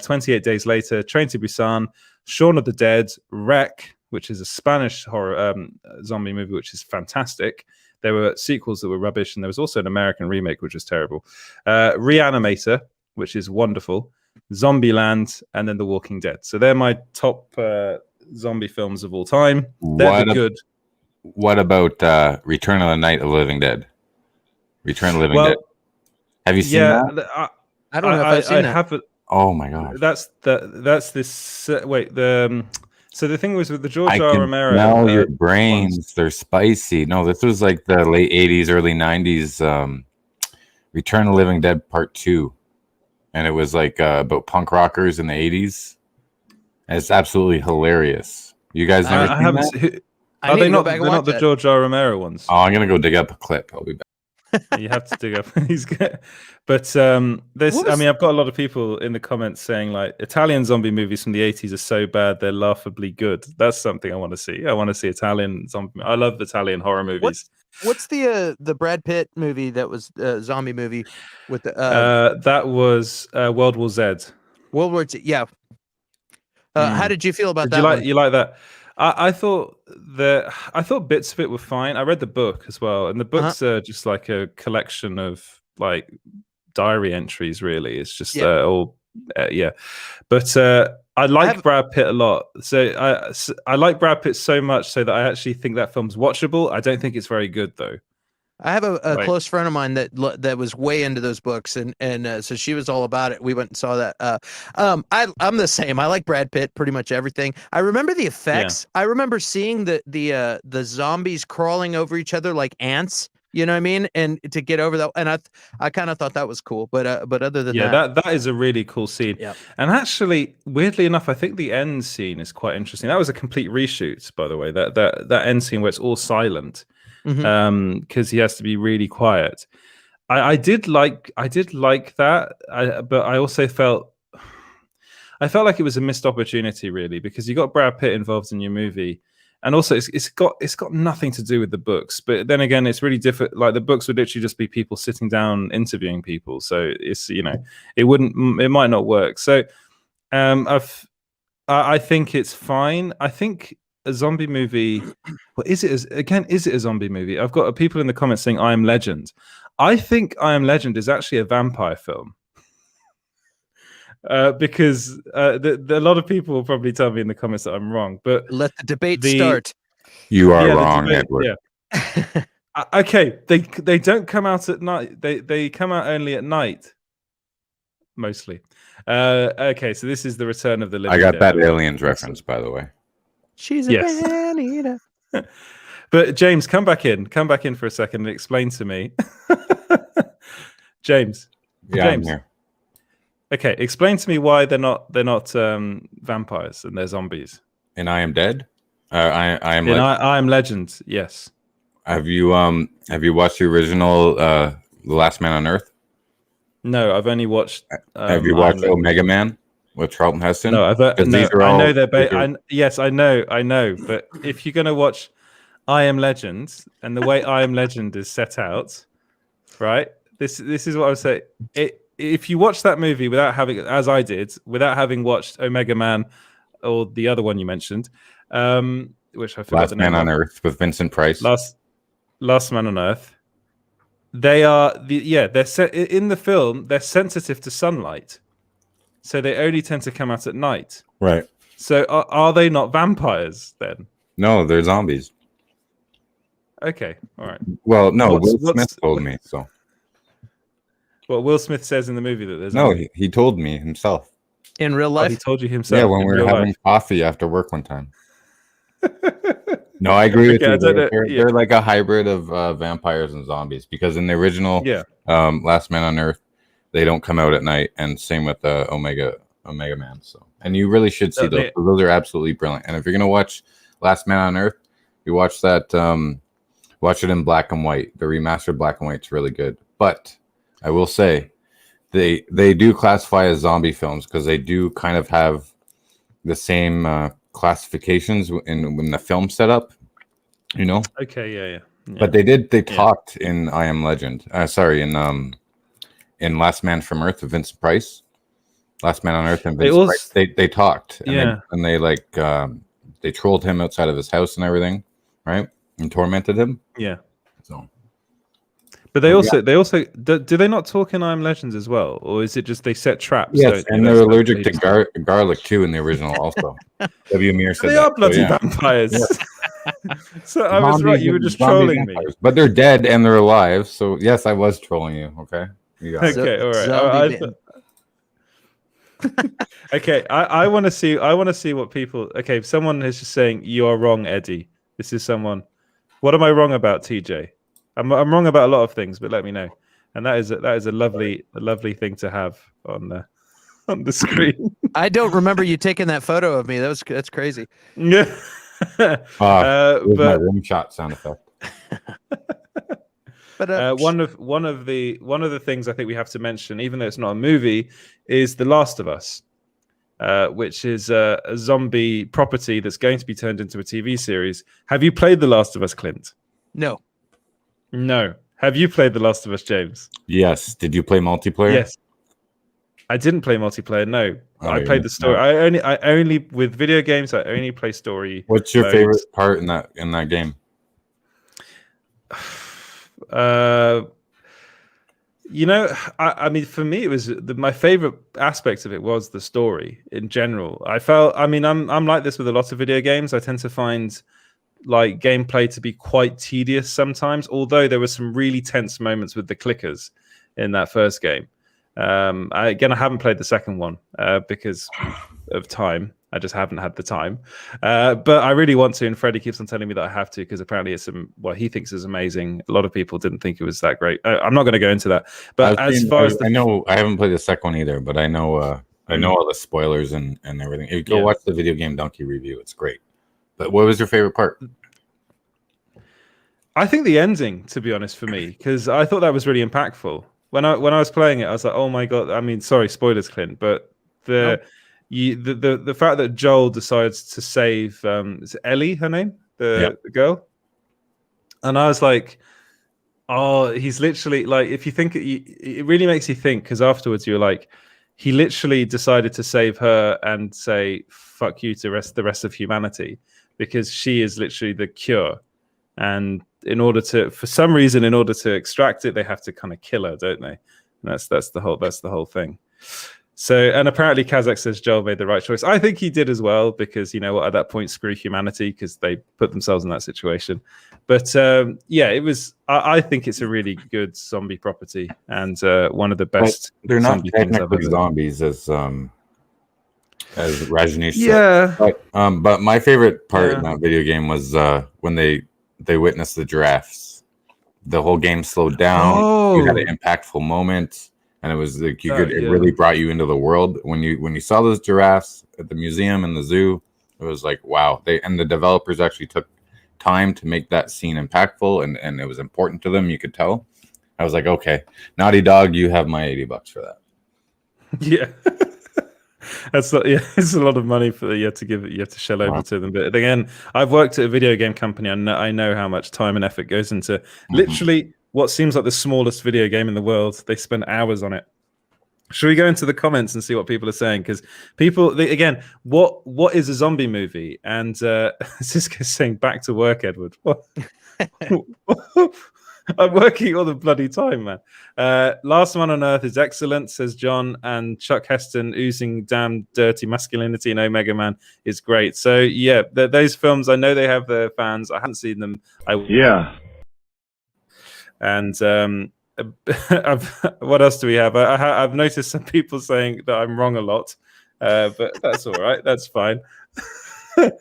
[SPEAKER 2] 28 Days Later, Train to Busan, Shaun of the Dead, Wreck, which is a Spanish horror zombie movie, which is fantastic. There were sequels that were rubbish, and there was also an American remake, which was terrible. Reanimator, which is wonderful. Zombieland, and then The Walking Dead. So they're my top zombie films of all time. They're good.
[SPEAKER 6] What about Return of the Night of the Living Dead? Return of the Living Dead. Have you seen that?
[SPEAKER 8] I don't know if I've seen that.
[SPEAKER 2] Haven't.
[SPEAKER 6] Oh my god.
[SPEAKER 2] That's this. Wait, the So the thing was with the George
[SPEAKER 6] I
[SPEAKER 2] R.
[SPEAKER 6] can
[SPEAKER 2] Romero.
[SPEAKER 6] smell your brains.
[SPEAKER 2] ones.
[SPEAKER 6] They're spicy. No, this was like the late 80s, early 90s Return of the Living Dead Part 2. And it was like about punk rockers in the 80s. And it's absolutely hilarious. You guys never seen that?
[SPEAKER 2] Are they not? They're not the George R. Romero ones.
[SPEAKER 6] Oh, I'm gonna go dig up a clip. I'll be back.
[SPEAKER 2] You have to dig up. He's good. But this, I mean, I've got a lot of people in the comments saying like Italian zombie movies from the 80s are so bad they're laughably good. That's something I want to see. I want to see Italian zombie. I love Italian horror movies.
[SPEAKER 8] What's the Brad Pitt movie that was a zombie movie with the
[SPEAKER 2] that was World War Z.
[SPEAKER 8] World War Z. Yeah. How did you feel about that?
[SPEAKER 2] You like that? I thought bits of it were fine. I read the book as well, and the books are just like a collection of like diary entries. Really, it's just all But I like Brad Pitt a lot. So I like Brad Pitt so much so that I actually think that film's watchable. I don't think it's very good though.
[SPEAKER 8] I have a close friend of mine that was way into those books, and so she was all about it. We went and saw that. I'm the same. I like Brad Pitt pretty much everything. I remember the effects. Yeah. I remember seeing the zombies crawling over each other like ants. You know what I mean? And to get over that, and I kind of thought that was cool. But other than
[SPEAKER 2] that is a really cool scene.
[SPEAKER 8] Yeah.
[SPEAKER 2] And actually, weirdly enough, I think the end scene is quite interesting. That was a complete reshoot, by the way. That end scene where it's all silent. Because he has to be really quiet. I did like that, but I also felt like it was a missed opportunity, really, because you got Brad Pitt involved in your movie, and also it's got nothing to do with the books. But then again, it's really different. Like the books would literally just be people sitting down interviewing people, so it's it might not work. So I think it's fine. I think a zombie movie. Well, is it a zombie movie? I've got people in the comments saying I Am Legend. I think I Am Legend is actually a vampire film. Because a lot of people will probably tell me in the comments that I'm wrong. But
[SPEAKER 8] let the debate start.
[SPEAKER 6] You are wrong, Edward.
[SPEAKER 2] Yeah. Okay, they don't come out at night. They come out only at night, mostly. Okay, so this is the Return of the Living Dead.
[SPEAKER 6] I got that Aliens reference, by the way.
[SPEAKER 8] She's a man eater.
[SPEAKER 2] But James, come back in for a second and explain to me. James.
[SPEAKER 6] Yeah,
[SPEAKER 2] James.
[SPEAKER 6] I'm here.
[SPEAKER 2] Okay, explain to me why they're not vampires and they're zombies.
[SPEAKER 6] In I Am Dead? I
[SPEAKER 2] Am Legend, yes.
[SPEAKER 6] Have you watched the original The Last Man on Earth?
[SPEAKER 2] No, I've only watched
[SPEAKER 6] have you watched Omega Man with Charlton Heston?
[SPEAKER 2] No, I know they're yes, I know, but if you're going to watch I Am Legend and the way I Am Legend is set out, right? This is what I would say. If you watch that movie without having, as I did, without having watched Omega Man or the other one you mentioned, which I forgot the name.
[SPEAKER 6] Last Man on Earth with Vincent Price.
[SPEAKER 2] Last Man on Earth. They're in the film. They're sensitive to sunlight, so they only tend to come out at night.
[SPEAKER 6] Right.
[SPEAKER 2] So are they not vampires then?
[SPEAKER 6] No, they're zombies.
[SPEAKER 2] Okay, all right.
[SPEAKER 6] Well, no, Will Smith told me so.
[SPEAKER 2] Well, Will Smith says in the movie that there's
[SPEAKER 6] no. He told me himself
[SPEAKER 8] in real life.
[SPEAKER 2] He told you himself.
[SPEAKER 6] Yeah, when we were having coffee after work one time. No, I agree with you. They're like a hybrid of vampires and zombies because in the original Last Man on Earth, they don't come out at night, and same with Omega Man. So, and you really should see those. Those are absolutely brilliant. And if you're gonna watch Last Man on Earth, you watch that. Watch it in black and white. The remastered black and white's really good. But I will say, they do classify as zombie films because they do kind of have the same classifications in the film setup, you know.
[SPEAKER 2] Okay, yeah.
[SPEAKER 6] But they talked in I Am Legend. In Last Man from Earth with Vincent Price, Last Man on Earth and Vincent Price. They talked, and they trolled him outside of his house and everything, right, and tormented him.
[SPEAKER 2] Yeah.
[SPEAKER 6] So.
[SPEAKER 2] But they also do they not talk in I Am Legends as well, or is it just they set traps?
[SPEAKER 6] Yes, and they're allergic to garlic too in the original. Also, W. Muir said
[SPEAKER 2] they are bloody vampires. Yeah. So I was right. You were just trolling me,
[SPEAKER 6] but they're dead and they're alive. So yes, I was trolling you. Okay.
[SPEAKER 2] Okay. All right. Okay, I want to see. I want to see what people. Okay, someone is just saying you are wrong, Eddie. This is someone. What am I wrong about, TJ? I'm wrong about a lot of things, but let me know. And that is a lovely thing to have on the screen.
[SPEAKER 8] I don't remember you taking that photo of me. That's crazy.
[SPEAKER 2] Yeah.
[SPEAKER 6] It was my rim shot sound effect.
[SPEAKER 8] But
[SPEAKER 2] one of the things I think we have to mention, even though it's not a movie, is The Last of Us, which is a zombie property that's going to be turned into a TV series. Have you played The Last of Us, Clint?
[SPEAKER 8] No.
[SPEAKER 2] Have you played The Last of Us, James?
[SPEAKER 6] Yes. Did you play multiplayer?
[SPEAKER 2] Yes. I didn't play multiplayer. No, I played the story.
[SPEAKER 6] No.
[SPEAKER 2] I only with video games. I only play story.
[SPEAKER 6] What's your favorite part in that game?
[SPEAKER 2] I mean, for me, it was my favorite aspect of it was the story in general. I'm like this with a lot of video games. I tend to find like gameplay to be quite tedious sometimes, although there were some really tense moments with the clickers in that first game. I haven't played the second one because of time. I just haven't had the time, but I really want to. And Freddie keeps on telling me that I have to because apparently it's what he thinks is amazing. A lot of people didn't think it was that great. I'm not going to go into that. But I
[SPEAKER 6] know I haven't played the second one either, but I know all the spoilers and everything. You go watch the Video Game Donkey review; it's great. But what was your favorite part?
[SPEAKER 2] I think the ending, to be honest, for me, because I thought that was really impactful. When I was playing it, I was like, "Oh my god!" I mean, sorry, spoilers, Clint, but the fact that Joel decides to save is Ellie her name, the girl, and I was like, "Oh, he's literally like." If you think it really makes you think, because afterwards you're like, he literally decided to save her and say "fuck you" to the rest of humanity because she is literally the cure, and in order to extract it, they have to kind of kill her, don't they? And that's the whole thing. So, and apparently Kazakh says Joel made the right choice. I think he did as well, because you know what, at that point, screw humanity, because they put themselves in that situation. But it was. I think it's a really good zombie property and one of the best.
[SPEAKER 6] But they're not technically zombies, as Rajneesh said.
[SPEAKER 2] Yeah.
[SPEAKER 6] But my favorite part in that video game was when they witnessed the giraffes. The whole game slowed down.
[SPEAKER 2] Oh.
[SPEAKER 6] You had an impactful moment. And it was like it really brought you into the world when you saw those giraffes at the museum and the zoo. It was like, wow. The developers actually took time to make that scene impactful, and it was important to them. You could tell. I was like, okay, Naughty Dog, you have my $80 for that.
[SPEAKER 2] Yeah, it's a lot of money for you have to shell over to them. But again, I've worked at a video game company, and I know how much time and effort goes into literally what seems like the smallest video game in the world. They spend hours on it. Should we go into the comments and see what people are saying? Because again, what is a zombie movie? And Cisco's saying back to work, Edward. What? I'm working all the bloody time, man. Last Man on Earth is excellent, says John, and Chuck Heston oozing damn dirty masculinity in Omega Man is great. So yeah, those films, I know they have their fans. I haven't seen them. And what else do we have? I've noticed some people saying that I'm wrong a lot, but that's all right. That's fine. So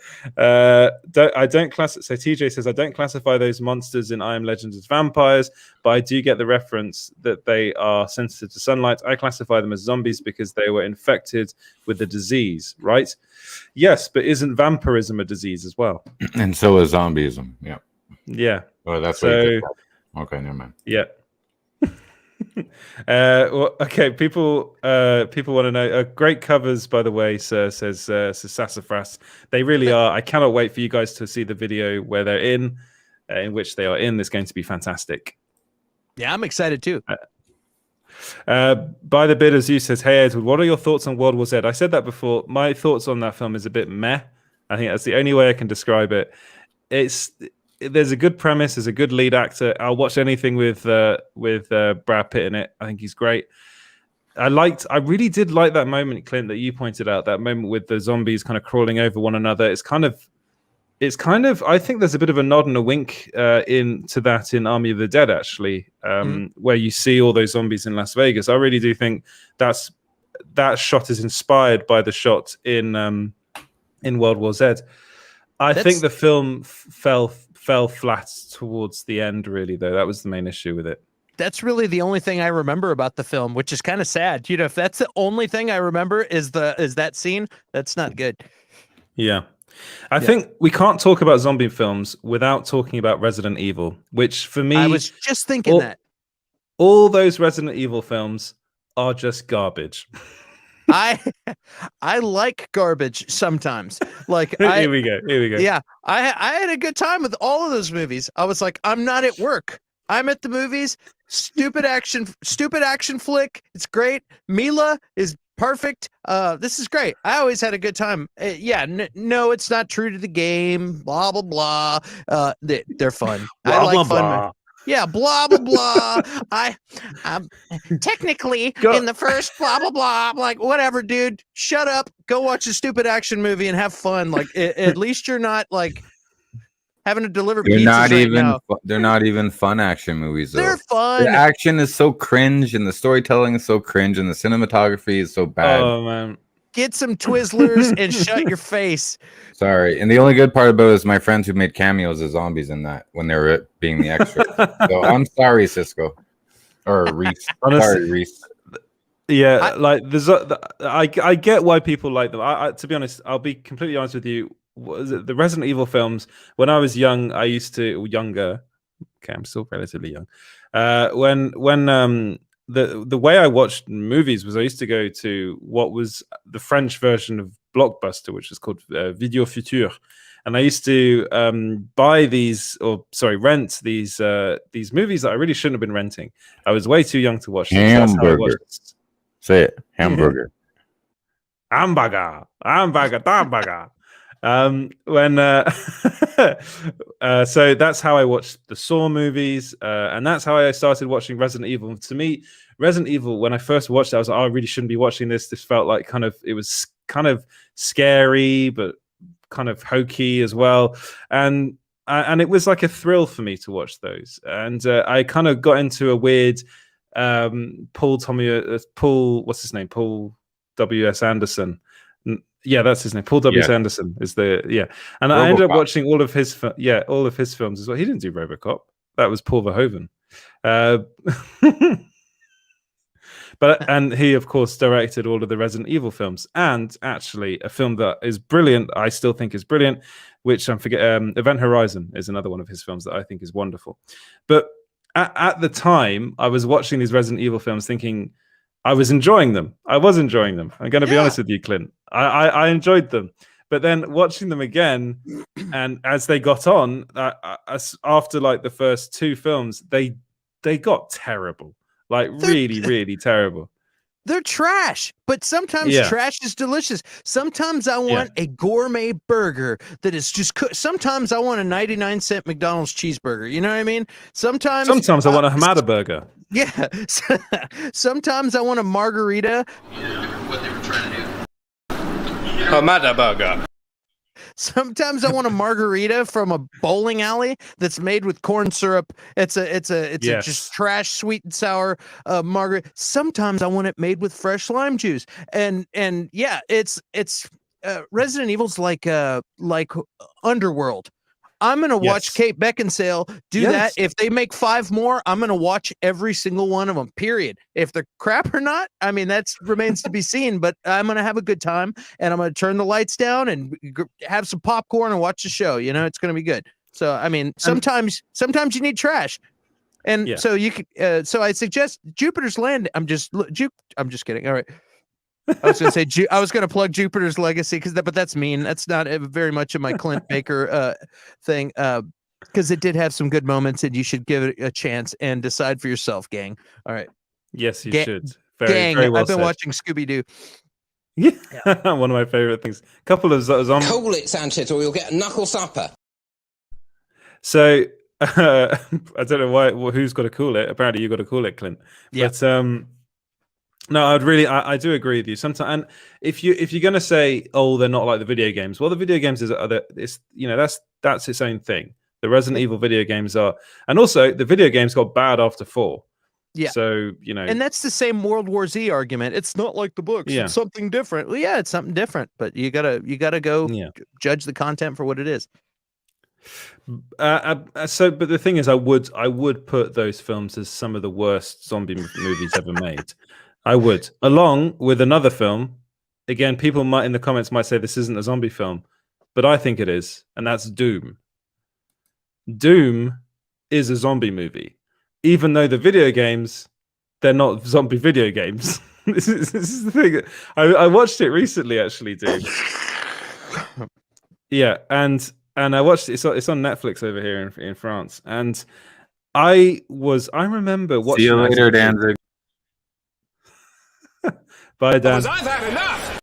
[SPEAKER 2] TJ says I don't classify those monsters in I Am Legend as vampires, but I do get the reference that they are sensitive to sunlight. I classify them as zombies because they were infected with the disease, right? Yes, but isn't vampirism a disease as well?
[SPEAKER 6] And so is zombieism. Yeah. Oh, that's so. Okay, never mind.
[SPEAKER 2] Yeah. Okay. People want to know. Great covers, by the way, sir, says Sassafras. They really are. I cannot wait for you guys to see the video where they're in which they are in. It's going to be fantastic.
[SPEAKER 8] Yeah, I'm excited too.
[SPEAKER 2] By the bit as you says, hey Edward, what are your thoughts on World War Z? I said that before. My thoughts on that film is a bit meh. I think that's the only way I can describe it. There's a good premise, there's a good lead actor. I'll watch anything with Brad Pitt in it. I think he's great. I really did like that moment, Clint, that you pointed out, that moment with the zombies kind of crawling over one another. It's kind of I think there's a bit of a nod and a wink into that in Army of the Dead, actually, where you see all those zombies in Las Vegas. I really do think that's that shot is inspired by the shot in World War Z. I think the film fell flat towards the end, really, though. That was the main issue with it.
[SPEAKER 8] That's really the only thing I remember about the film, which is kind of sad. You know, if that's the only thing I remember is that scene, that's not good.
[SPEAKER 2] Yeah. I think we can't talk about zombie films without talking about Resident Evil, which for me,
[SPEAKER 8] I was just thinking that
[SPEAKER 2] all those Resident Evil films are just garbage.
[SPEAKER 8] I like garbage sometimes. Like
[SPEAKER 2] here we go.
[SPEAKER 8] Yeah, I had a good time with all of those movies. I was like, I'm not at work. I'm at the movies. Stupid action flick. It's great. Mila is perfect. This is great. I always had a good time. No, it's not true to the game. Blah blah blah. They're fun. I like fun. Blah. Yeah, blah blah blah. I'm technically in the first blah blah blah. I'm like, whatever, dude. Shut up. Go watch a stupid action movie and have fun. Like, at least you're not like having to deliver pizzas now.
[SPEAKER 10] They're not even fun action movies, though.
[SPEAKER 8] They're fun.
[SPEAKER 10] The action is so cringe, and the storytelling is so cringe, and the cinematography is so bad.
[SPEAKER 2] Oh, man.
[SPEAKER 8] Get some Twizzlers and shut your face.
[SPEAKER 10] Sorry. And the only good part about it is my friends who made cameos as zombies in that when they were being the extras. So I'm sorry, Cisco. Or Reese. Sorry, Reese.
[SPEAKER 2] Yeah, I get why people like them. To be honest, I'll be completely honest with you. The Resident Evil films, when I was young, younger. Okay, I'm still relatively young. The way I watched movies was I used to go to what was the French version of Blockbuster, which is called Video Futur, and I used to rent these movies that I really shouldn't have been renting. I was way too young to watch them.
[SPEAKER 10] Hamburger. Say it. Hamburger.
[SPEAKER 2] Hamburger. So that's how I watched the Saw movies, and that's how I started watching Resident Evil. To me, Resident Evil, when I first watched it, I was like, oh, I really shouldn't be watching this. This felt like it was kind of scary, but kind of hokey as well. And it was like a thrill for me to watch those. And I kind of got into a weird Paul W.S. Anderson. Yeah, that's his name. Paul W.S. Anderson is and
[SPEAKER 10] RoboCop.
[SPEAKER 2] I ended up watching all of his films as well. He didn't do RoboCop. That was Paul Verhoeven. And he, of course, directed all of the Resident Evil films. And actually, a film that is brilliant, I still think is brilliant, which Event Horizon is another one of his films that I think is wonderful. But at the time, I was watching these Resident Evil films thinking I was enjoying them. I'm going to be honest with you, Clint. I enjoyed them. But then watching them again, and as they got on, after like the first two films, they got terrible. Like really, really terrible.
[SPEAKER 8] They're trash, but sometimes trash is delicious. Sometimes I want a gourmet burger that is just cooked. Sometimes I want a 99-cent McDonald's cheeseburger. You know what I mean? Sometimes
[SPEAKER 2] I want a Hamada burger.
[SPEAKER 8] Yeah. Sometimes I want a margarita.
[SPEAKER 9] What they were trying to do. Hamada burger.
[SPEAKER 8] Sometimes I want a margarita from a bowling alley that's made with corn syrup. It's a just trash sweet and sour margarita. Sometimes I want it made with fresh lime juice. And it's Resident Evil's like Underworld. I'm gonna watch Kate Beckinsale do that. If they make 5 more, I'm gonna watch every single one of them. Period. If they're crap or not, I mean that remains to be seen. But I'm gonna have a good time, and I'm gonna turn the lights down and have some popcorn and watch the show. You know, it's gonna be good. So I mean, sometimes you need trash, and so you could. So I suggest Jupiter's Land. I'm just kidding. All right. I was going to say I was going to plug Jupiter's Legacy but that's mean. That's not very much of my Clint Baker thing because it did have some good moments, and you should give it a chance and decide for yourself, gang. All right.
[SPEAKER 2] Yes, you should.
[SPEAKER 8] Gang,
[SPEAKER 2] very well
[SPEAKER 8] I've been
[SPEAKER 2] said.
[SPEAKER 8] watching Scooby-Doo.
[SPEAKER 2] Yeah, one of my favorite things. A couple of zombies.
[SPEAKER 11] Call it, Sanchez, or you'll get a knuckle supper.
[SPEAKER 2] So I don't know who's got to call it. Apparently, you got to call it, Clint.
[SPEAKER 8] Yeah.
[SPEAKER 2] But no, I do agree with you. Sometimes, and if you're gonna say, oh, they're not like the video games, well, the video games that's its own thing. The Resident Evil video games are, and also the video games got bad after 4.
[SPEAKER 8] Yeah.
[SPEAKER 2] So, you know,
[SPEAKER 8] and that's the same World War Z argument. It's not like the books.
[SPEAKER 2] Yeah.
[SPEAKER 8] It's something different. Well, yeah, it's something different, but you gotta go judge the content for what it is.
[SPEAKER 2] But the thing is, I would put those films as some of the worst zombie movies ever made. I would, along with another film. Again, people might in the comments might say this isn't a zombie film, but I think it is, and that's Doom. Doom is a zombie movie, even though the video games, they're not zombie video games. this is the thing. I watched it recently, actually, dude. Yeah, and I watched it. It's on Netflix over here in France, and I remember watching.
[SPEAKER 10] See you later, Danzig.
[SPEAKER 2] Bye, Dan.
[SPEAKER 3] I've had enough.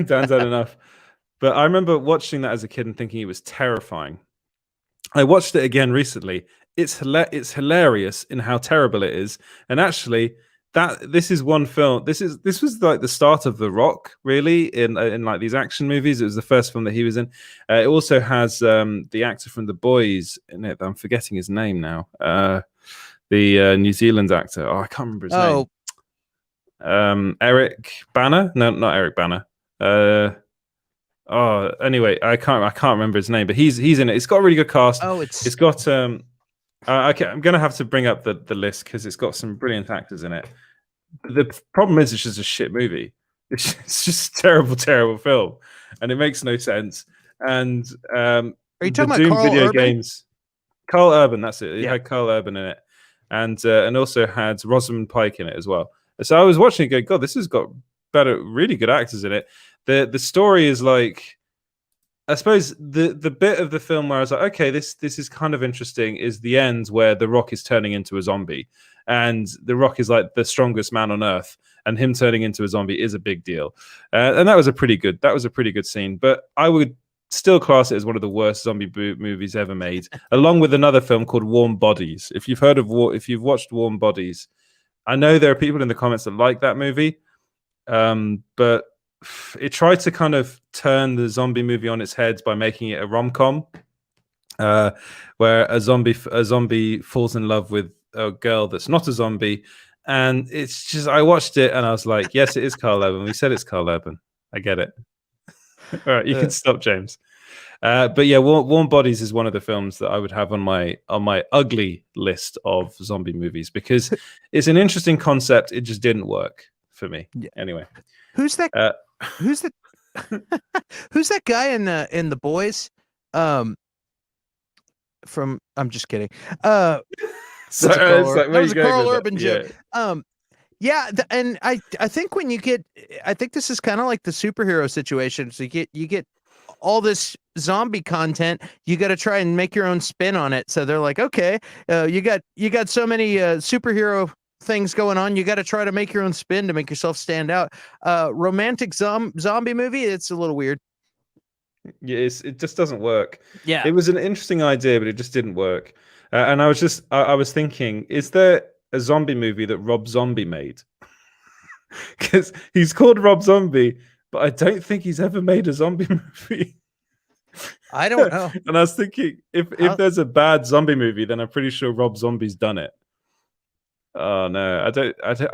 [SPEAKER 2] Dan's had enough. But I remember watching that as a kid and thinking it was terrifying. I watched it again recently. It's hilarious in how terrible it is. And actually, this is one film. This was like the start of The Rock, really, in like these action movies. It was the first film that he was in. It also has the actor from The Boys in it. I'm forgetting his name now. The New Zealand actor. Oh, I can't remember his name. Eric Banner? No, not Eric Banner. Anyway, I can't remember his name, but he's in it. It's got a really good cast. It's got I'm gonna have to bring up the list because it's got some brilliant actors in it. The problem is it's just a shit movie. It's just a terrible film, and it makes no sense. And
[SPEAKER 8] are you talking about
[SPEAKER 2] Doom
[SPEAKER 8] Carl
[SPEAKER 2] video
[SPEAKER 8] Urban?
[SPEAKER 2] games? Carl Urban, that's it. It
[SPEAKER 8] Yeah.
[SPEAKER 2] had Carl Urban in it, and also had Rosamund Pike in it as well. So I was watching it, going, God, this has got really good actors in it. The story is like, I suppose the bit of the film where I was like, okay, this is kind of interesting is the end where The Rock is turning into a zombie, and The Rock is like the strongest man on earth, and him turning into a zombie is a big deal, and that was a pretty good scene. But I would still class it as one of the worst zombie movies ever made, along with another film called Warm Bodies. If you've watched Warm Bodies, I know there are people in the comments that like that movie, but it tried to kind of turn the zombie movie on its head by making it a rom-com, where a zombie falls in love with a girl that's not a zombie, and it's just, I watched it and I was like, yes, it is Carl Urban. We said it's Carl Urban. I get it. All right, you can stop, James. But yeah, Warm Bodies is one of the films that I would have on my ugly list of zombie movies because it's an interesting concept. It just didn't work for me. Yeah. Anyway,
[SPEAKER 8] who's that? Who's that guy in The Boys? I'm just kidding. That was a Carl Urban joke. Yeah. And I think when you get, I think this is kind of like the superhero situation. So you get all this zombie content, you got to try and make your own spin on it. So they're like, okay, you got so many superhero things going on, you got to try to make your own spin to make yourself stand out. Romantic zombie movie, it's a little weird.
[SPEAKER 2] Yeah, it just doesn't work.
[SPEAKER 8] Yeah,
[SPEAKER 2] it was an interesting idea, but it just didn't work. And I was thinking, is there a zombie movie that Rob Zombie made? Because he's called Rob Zombie, but I don't think he's ever made a zombie movie.
[SPEAKER 8] I don't know.
[SPEAKER 2] And I was thinking, if there's a bad zombie movie, then I'm pretty sure Rob Zombie's done it. Oh no,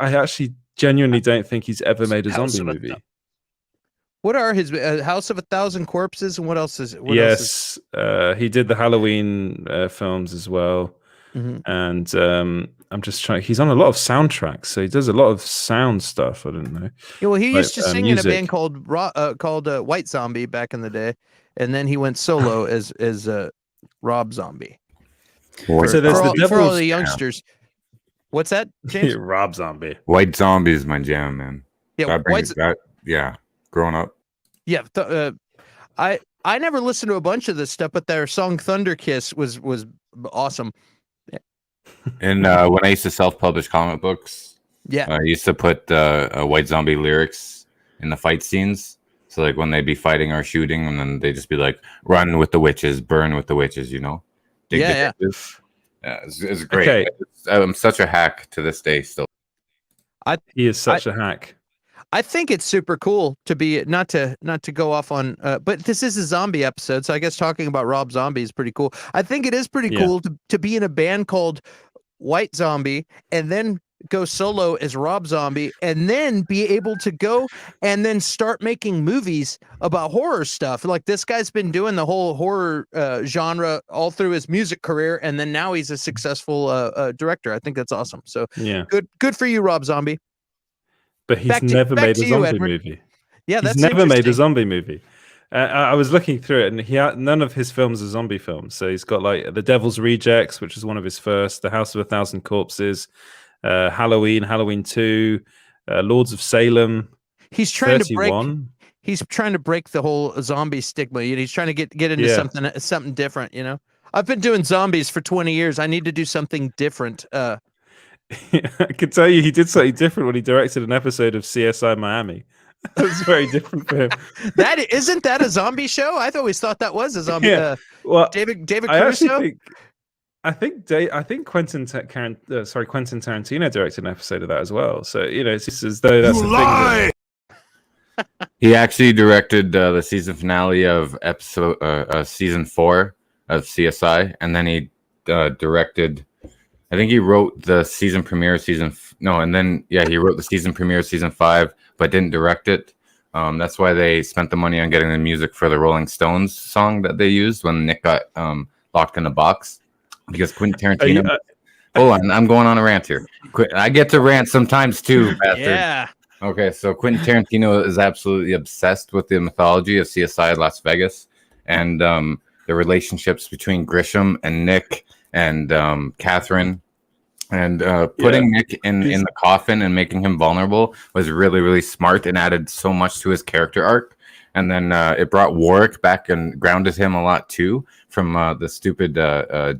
[SPEAKER 2] I actually genuinely don't think he's ever made a zombie movie.
[SPEAKER 8] What are his House of a Thousand Corpses, and what else is it?
[SPEAKER 2] Yes, he did the Halloween films as well.
[SPEAKER 8] Mm-hmm.
[SPEAKER 2] And I'm just trying. He's on a lot of soundtracks, so he does a lot of sound stuff. I don't know.
[SPEAKER 8] Yeah, well, he used to sing in a band called White Zombie back in the day, and then he went solo as Rob Zombie.
[SPEAKER 2] So there's
[SPEAKER 8] for all the youngsters. What's that, James?
[SPEAKER 2] Rob Zombie.
[SPEAKER 10] White Zombie is my jam, man.
[SPEAKER 8] Yeah,
[SPEAKER 10] growing up.
[SPEAKER 8] Yeah, I never listened to a bunch of this stuff, but their song "Thunder Kiss" was awesome.
[SPEAKER 10] And when I used to self-publish comic books,
[SPEAKER 8] I
[SPEAKER 10] used to put White Zombie lyrics in the fight scenes. So like when they'd be fighting or shooting, and then they'd just be like, "Run with the witches, burn with the witches," you know?
[SPEAKER 8] Yeah,
[SPEAKER 10] it's great.
[SPEAKER 2] Okay.
[SPEAKER 10] I'm such a hack to this day still.
[SPEAKER 2] He is such a hack.
[SPEAKER 8] I think it's super cool to be not to go off on, but this is a zombie episode, so I guess talking about Rob Zombie is pretty cool. I think it is pretty cool to be in a band called White Zombie and then go solo as Rob Zombie and then be able to go and then start making movies about horror stuff. Like this guy's been doing the whole horror genre all through his music career, and then now he's a successful director. I think that's awesome. So
[SPEAKER 2] yeah,
[SPEAKER 8] good for you, Rob Zombie.
[SPEAKER 2] But he's never made a zombie movie.
[SPEAKER 8] Yeah,
[SPEAKER 2] he's never made a zombie movie. I was looking through it, and none of his films are zombie films. So he's got like The Devil's Rejects, which is one of his first, The House of a Thousand Corpses, Halloween, Halloween 2, Lords of Salem.
[SPEAKER 8] He's trying to break. He's trying to break the whole zombie stigma. He's trying to get into something different. You know, I've been doing zombies for 20 years. I need to do something different. I
[SPEAKER 2] can tell you, he did something different when he directed an episode of CSI Miami. That was very different for him.
[SPEAKER 8] Isn't that a zombie show? I always thought that was a zombie.
[SPEAKER 2] Yeah. Well,
[SPEAKER 8] David Caruso.
[SPEAKER 2] I think Quentin Tarantino directed an episode of that as well. So it's just as though that's the thing.
[SPEAKER 10] He actually directed the season finale of season 4 of CSI, and then he directed. I think he wrote the season premiere he wrote the season premiere season 5, but didn't direct it. That's why they spent the money on getting the music for the Rolling Stones song that they used when Nick got locked in a box. Because Quentin Tarantino. Hold on, I'm going on a rant here. I get to rant sometimes too, bastard.
[SPEAKER 8] Yeah.
[SPEAKER 10] Okay, so Quentin Tarantino is absolutely obsessed with the mythology of CSI Las Vegas and the relationships between Grisham and Nick and Catherine. And putting Nick in the coffin and making him vulnerable was really, really smart and added so much to his character arc. And then it brought Warwick back and grounded him a lot too from the stupid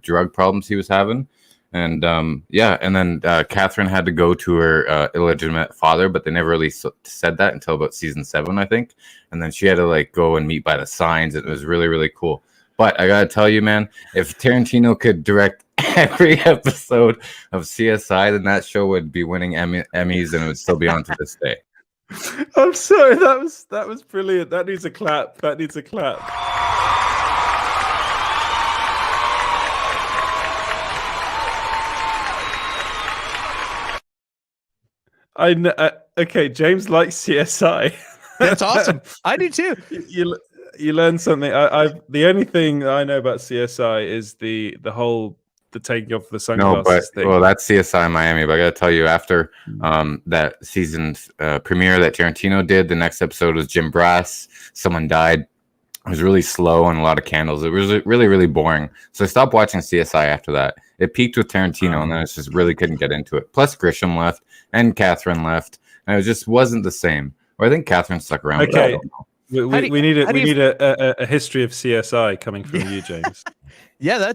[SPEAKER 10] drug problems he was having. And and then Catherine had to go to her illegitimate father, but they never really said that until about season 7, I think. And then she had to like go and meet by the signs. It was really, really cool. But I gotta tell you, man, if Tarantino could direct every episode of CSI, then that show would be winning Emmys and it would still be on to this day.
[SPEAKER 2] I'm sorry, that was brilliant. That needs a clap. I know. Okay, James likes CSI.
[SPEAKER 8] That's awesome. I do too.
[SPEAKER 2] You learn something. The only thing I know about CSI is the taking off the sunglasses thing.
[SPEAKER 10] Well, that's CSI Miami. But I gotta tell you, after that season premiere that Tarantino did, the next episode was Jim Brass. Someone died. It was really slow and a lot of candles. It was really, really boring. So I stopped watching CSI after that. It peaked with Tarantino, and then I just really couldn't get into it. Plus, Grisham left and Catherine left, and it just wasn't the same. Or I think Catherine stuck around.
[SPEAKER 2] Okay. We need a history of CSI coming from you, James.
[SPEAKER 8] Yeah,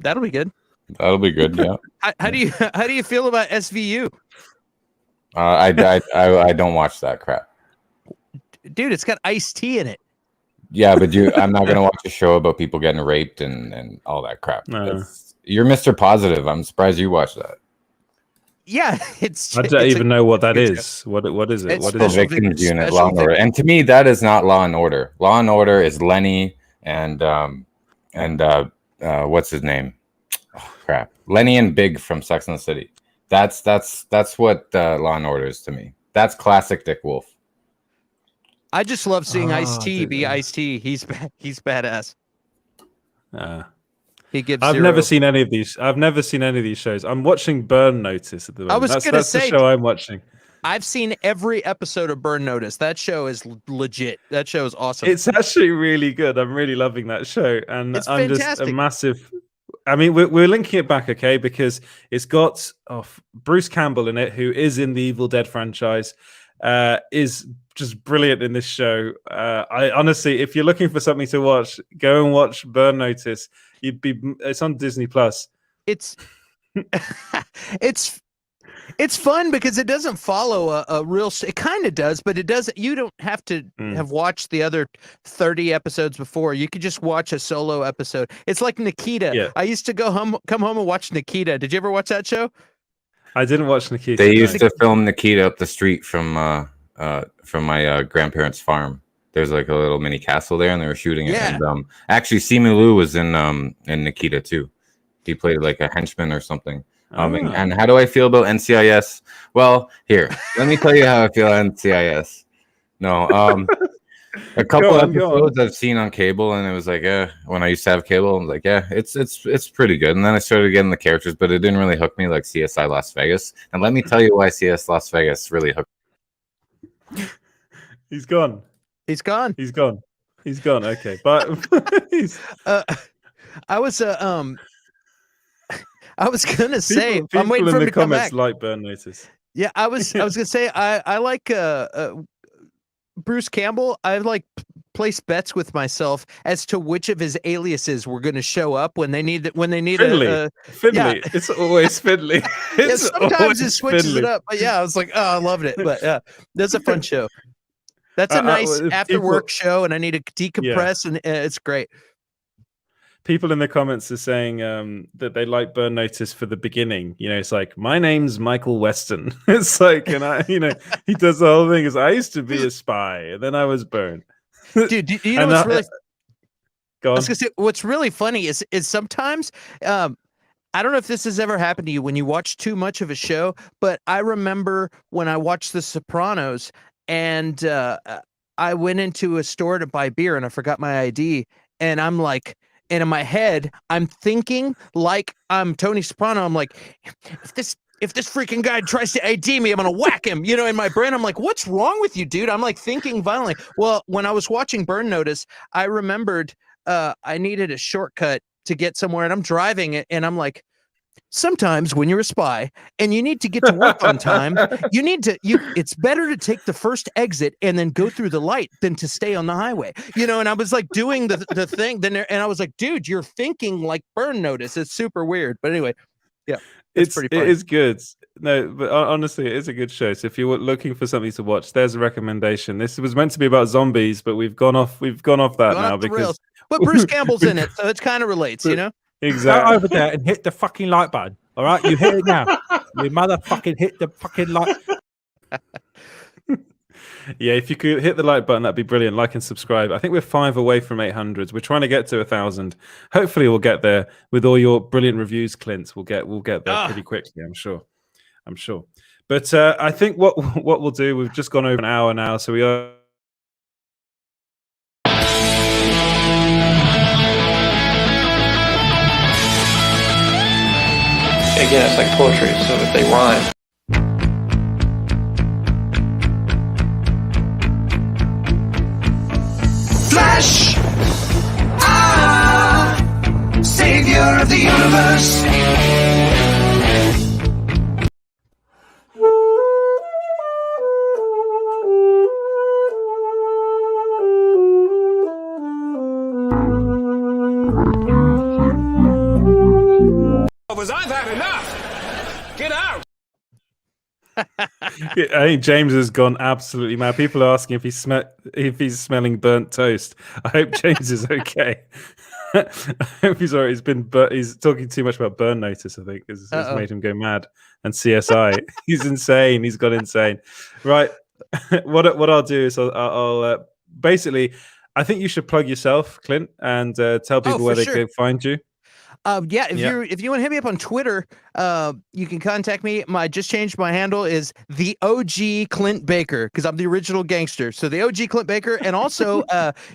[SPEAKER 8] that'll be good.
[SPEAKER 10] That'll be good. Yeah.
[SPEAKER 8] How do you feel about SVU?
[SPEAKER 10] I don't watch that crap.
[SPEAKER 8] Dude, it's got Ice-T in it.
[SPEAKER 10] Yeah, but I'm not gonna watch a show about people getting raped and all that crap.
[SPEAKER 2] No.
[SPEAKER 10] You're Mr. Positive. I'm surprised you watch that.
[SPEAKER 8] Yeah,
[SPEAKER 2] I don't even know what that is. What is it? What is
[SPEAKER 10] the Victims Unit, Law and Order? And to me, that is not Law and Order. Law and Order is Lenny and what's his name? Oh, crap, Lenny and Big from Sex and the City. That's what Law and Order is to me. That's classic Dick Wolf.
[SPEAKER 8] I just love seeing Ice-T be Ice-T. He's badass. He gives.
[SPEAKER 2] I've never seen any of these. I've never seen any of these shows. I'm watching Burn Notice at the moment.
[SPEAKER 8] I was going to say,
[SPEAKER 2] the show I'm watching.
[SPEAKER 8] I've seen every episode of Burn Notice. That show is legit. That show is awesome.
[SPEAKER 2] It's actually really good. I'm really loving that show, and
[SPEAKER 8] it's
[SPEAKER 2] I'm
[SPEAKER 8] fantastic.
[SPEAKER 2] Just a massive. I mean, we're linking it back, okay? Because it's got Bruce Campbell in it, who is in the Evil Dead franchise, is just brilliant in this show. I honestly, if you're looking for something to watch, go and watch Burn Notice. It's on Disney Plus.
[SPEAKER 8] It's fun because it doesn't follow a real. It kind of does, but it doesn't. You don't have to have watched the other 30 episodes before. You could just watch a solo episode. It's like Nikita. Yeah. I used to come home and watch Nikita. Did you ever watch that show?
[SPEAKER 2] I didn't watch Nikita.
[SPEAKER 10] They used to film Nikita up the street from my grandparents' farm. There's like a little mini castle there, and they were shooting it. And actually, Simu Liu was in Nikita too. He played like a henchman or something. And how do I feel about NCIS? Well, here, let me tell you how I feel about NCIS. No, a couple episodes I've seen on cable, and it was like, when I used to have cable, I was like, it's pretty good. And then I started getting the characters, but it didn't really hook me like CSI Las Vegas. And let me tell you why CS Las Vegas really hooked me.
[SPEAKER 2] He's gone.
[SPEAKER 8] He's gone.
[SPEAKER 2] He's gone. He's gone. Okay, but
[SPEAKER 8] I was gonna say
[SPEAKER 2] people
[SPEAKER 8] I'm waiting
[SPEAKER 2] in
[SPEAKER 8] for him
[SPEAKER 2] the
[SPEAKER 8] to come
[SPEAKER 2] comments
[SPEAKER 8] back.
[SPEAKER 2] like Burn Notice.
[SPEAKER 8] Yeah, I was gonna say I like Bruce Campbell. I like place bets with myself as to which of his aliases were going to show up when they need
[SPEAKER 2] Fiddly.
[SPEAKER 8] Yeah.
[SPEAKER 2] It's always Fiddly.
[SPEAKER 8] Sometimes it switches it up, but yeah, I was like, oh, I loved it. But yeah, that's a fun show. That's a nice after work show, and I need to decompress, and it's great.
[SPEAKER 2] People in the comments are saying that they like Burn Notice for the beginning. You know, it's like, my name's Michael Weston. It's like, and he does the whole thing. Is I used to be a spy, and then I was burned.
[SPEAKER 8] Dude, do you know what's really?
[SPEAKER 2] Go on.
[SPEAKER 8] I was gonna say, what's really funny is sometimes, I don't know if this has ever happened to you when you watch too much of a show, but I remember when I watched The Sopranos, and I went into a store to buy beer, and I forgot my ID, and I'm like. And in my head, I'm thinking like I'm Tony Soprano. I'm like, if this freaking guy tries to ID me, I'm gonna whack him. You know, in my brain, I'm like, what's wrong with you, dude? I'm like thinking violently. Well, when I was watching Burn Notice, I remembered I needed a shortcut to get somewhere, and I'm driving it, and I'm like, sometimes when you're a spy and you need to get to work on time, it's better to take the first exit and then go through the light than to stay on the highway, you know. And I was like doing the thing then, and I was like, dude, you're thinking like Burn Notice. It's super weird, but anyway, yeah, it's pretty funny.
[SPEAKER 2] It is good. No, but honestly, it is a good show. So if you're looking for something to watch, there's a recommendation. This was meant to be about zombies, but we've gone off that now because
[SPEAKER 8] but Bruce Campbell's in it, so it kind of relates, you know.
[SPEAKER 2] Exactly.
[SPEAKER 5] Go over there and hit the fucking like button. All right, you hit it now. You motherfucking hit the fucking like.
[SPEAKER 2] Yeah, if you could hit the like button, that'd be brilliant. Like and subscribe. I think we're 5 away from 800. We're trying to get to 1,000. Hopefully, we'll get there with all your brilliant reviews, Clint. We'll get there pretty quickly. I'm sure. But I think what we'll do. We've just gone over an hour now, so we are.
[SPEAKER 7] Again, it's like poetry, so if they rhyme.
[SPEAKER 1] Flash, savior of the universe.
[SPEAKER 3] I've had enough. Get out.
[SPEAKER 2] I think James has gone absolutely mad. People are asking if he's smelling burnt toast. I hope James is okay. I hope he's alright. He's talking too much about Burn Notice. I think it's made him go mad. And CSI, he's insane. He's gone insane. Right. What I'll do is I'll basically. I think you should plug yourself, Clint, and tell people where they can find you.
[SPEAKER 8] If you want to hit me up on Twitter, you can contact me. I just changed my handle is the OG Clint Baker because I'm the original gangster. So the OG Clint Baker, and also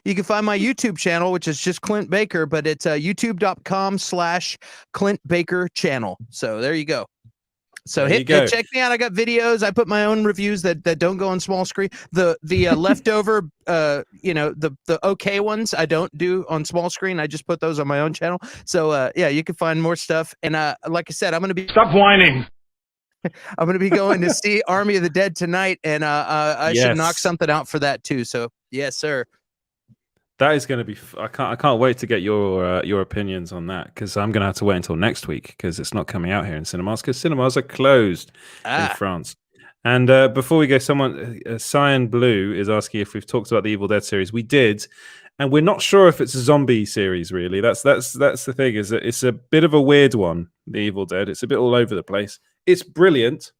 [SPEAKER 8] you can find my YouTube channel, which is just Clint Baker, but it's youtube.com/Clint Baker channel. So there you go. So check me out. I got videos. I put my own reviews that don't go on small screen. The leftover, the okay ones I don't do on small screen. I just put those on my own channel. So you can find more stuff. And like I said, I'm gonna be
[SPEAKER 4] Stop whining.
[SPEAKER 8] I'm gonna be going to see Army of the Dead tonight, and I should knock something out for that too. So yes, sir.
[SPEAKER 2] That is going to be. I can't wait to get your opinions on that because I'm going to have to wait until next week because it's not coming out here in cinemas because cinemas are closed in France. And before we go, Cyan Blue is asking if we've talked about the Evil Dead series. We did, and we're not sure if it's a zombie series. Really, that's the thing. Is that it's a bit of a weird one. The Evil Dead. It's a bit all over the place. It's brilliant.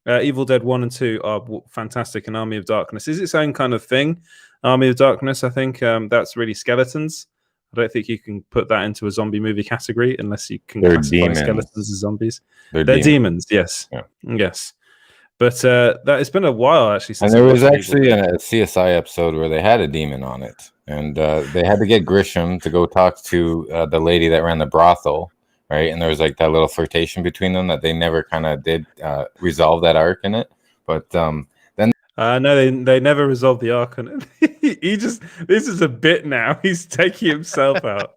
[SPEAKER 2] Evil Dead 1 and 2 are fantastic, and Army of Darkness is its own kind of thing. Army of Darkness, I think that's really skeletons. I don't think you can put that into a zombie movie category unless you can
[SPEAKER 10] They're
[SPEAKER 2] classify
[SPEAKER 10] demons.
[SPEAKER 2] skeletons as zombies.
[SPEAKER 10] They're
[SPEAKER 2] demons. Yes,
[SPEAKER 10] yeah.
[SPEAKER 2] Yes. But that it's been a while actually. Since
[SPEAKER 10] And there was actually a CSI episode where they had a demon on it, and they had to get Grisham to go talk to the lady that ran the brothel, right? And there was like that little flirtation between them that they never kind of did resolve that arc in it. But then
[SPEAKER 2] no, they never resolved the arc on it. This is a bit now. He's taking himself out.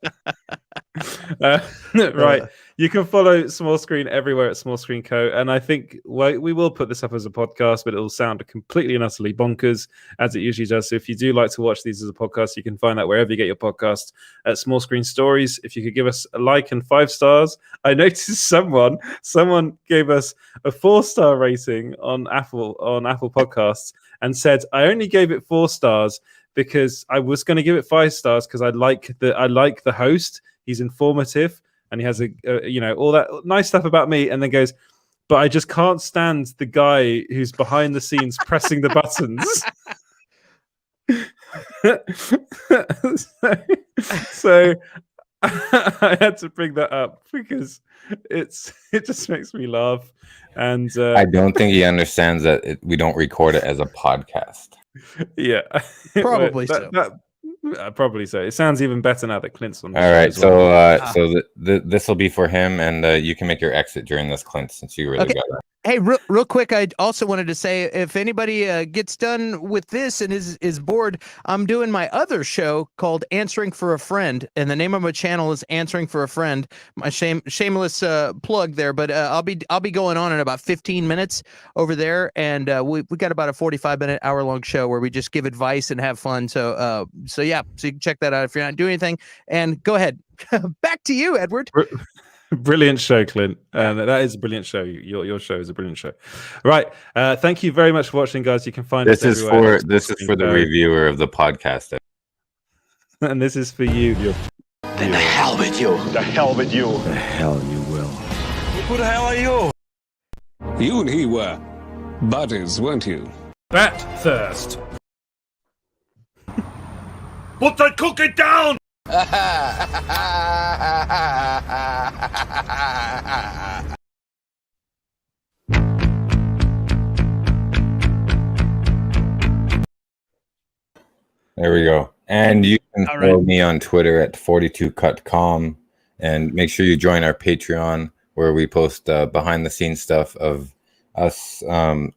[SPEAKER 2] Right. You can follow Small Screen everywhere at Small Screen Co. And I think we will put this up as a podcast, but it will sound completely and utterly bonkers as it usually does. So if you do like to watch these as a podcast, you can find that wherever you get your podcast at Small Screen Stories. If you could give us a like and 5 stars. I noticed someone gave us a 4-star rating on Apple Podcasts and said, I only gave it 4 stars because I was going to give it 5 stars because I like the host. He's informative and he has all that nice stuff about me, and then goes, but I just can't stand the guy who's behind the scenes pressing the buttons. so I had to bring that up because it just makes me laugh. And
[SPEAKER 10] I don't think he understands that we don't record it as a podcast.
[SPEAKER 2] Yeah,
[SPEAKER 8] probably so.
[SPEAKER 2] Probably so. It sounds even better now that Clint's on.
[SPEAKER 10] All right, so this will be for him, and you can make your exit during this, Clint, since you really got that.
[SPEAKER 8] Hey, real quick, I also wanted to say, if anybody gets done with this and is bored, I'm doing my other show called Answering for a Friend, and the name of my channel is Answering for a Friend. My shameless plug there, but I'll be going on in about 15 minutes over there, and we got about a 45-minute, hour-long show where we just give advice and have fun. So yeah, so you can check that out if you're not doing anything. And go ahead, back to you, Edward.
[SPEAKER 2] Brilliant show, Clint. That is a brilliant show. Your show is a brilliant show. Right. Thank you very much for watching, guys. You can find
[SPEAKER 10] this is for the reviewer of the podcast,
[SPEAKER 2] and this is for you.
[SPEAKER 1] Then the hell with you.
[SPEAKER 4] The hell with you.
[SPEAKER 1] The hell you will.
[SPEAKER 3] Who the hell are you? You and he were buddies, weren't you?
[SPEAKER 5] Bat thirst.
[SPEAKER 4] Put the cookie down.
[SPEAKER 10] There we go. And you can follow me on Twitter at 42cutcom, and make sure you join our Patreon where we post behind the scenes stuff of us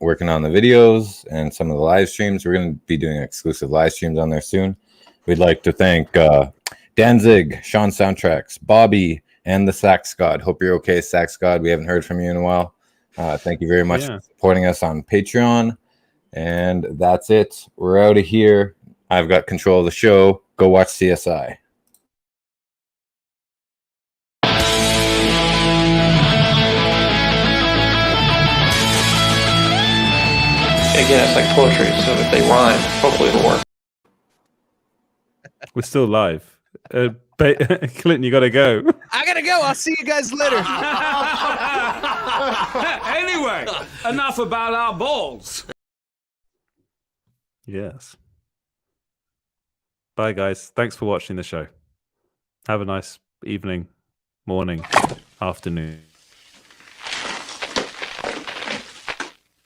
[SPEAKER 10] working on the videos and some of the live streams. We're going to be doing exclusive live streams on there soon. We'd like to thank Danzig, Sean Soundtracks, Bobby, and the Sax God. Hope you're okay, Sax God. We haven't heard from you in a while. Thank you very much for supporting us on Patreon. And that's it. We're out of here. I've got control of the show. Go watch CSI.
[SPEAKER 7] Again, it's like poetry, so if they rhyme, hopefully it'll work.
[SPEAKER 2] We're still live. Clinton, you got to go.
[SPEAKER 8] I got to go. I'll see you guys later.
[SPEAKER 3] Anyway, enough about our balls.
[SPEAKER 2] Yes. Bye, guys. Thanks for watching the show. Have a nice evening, morning, afternoon.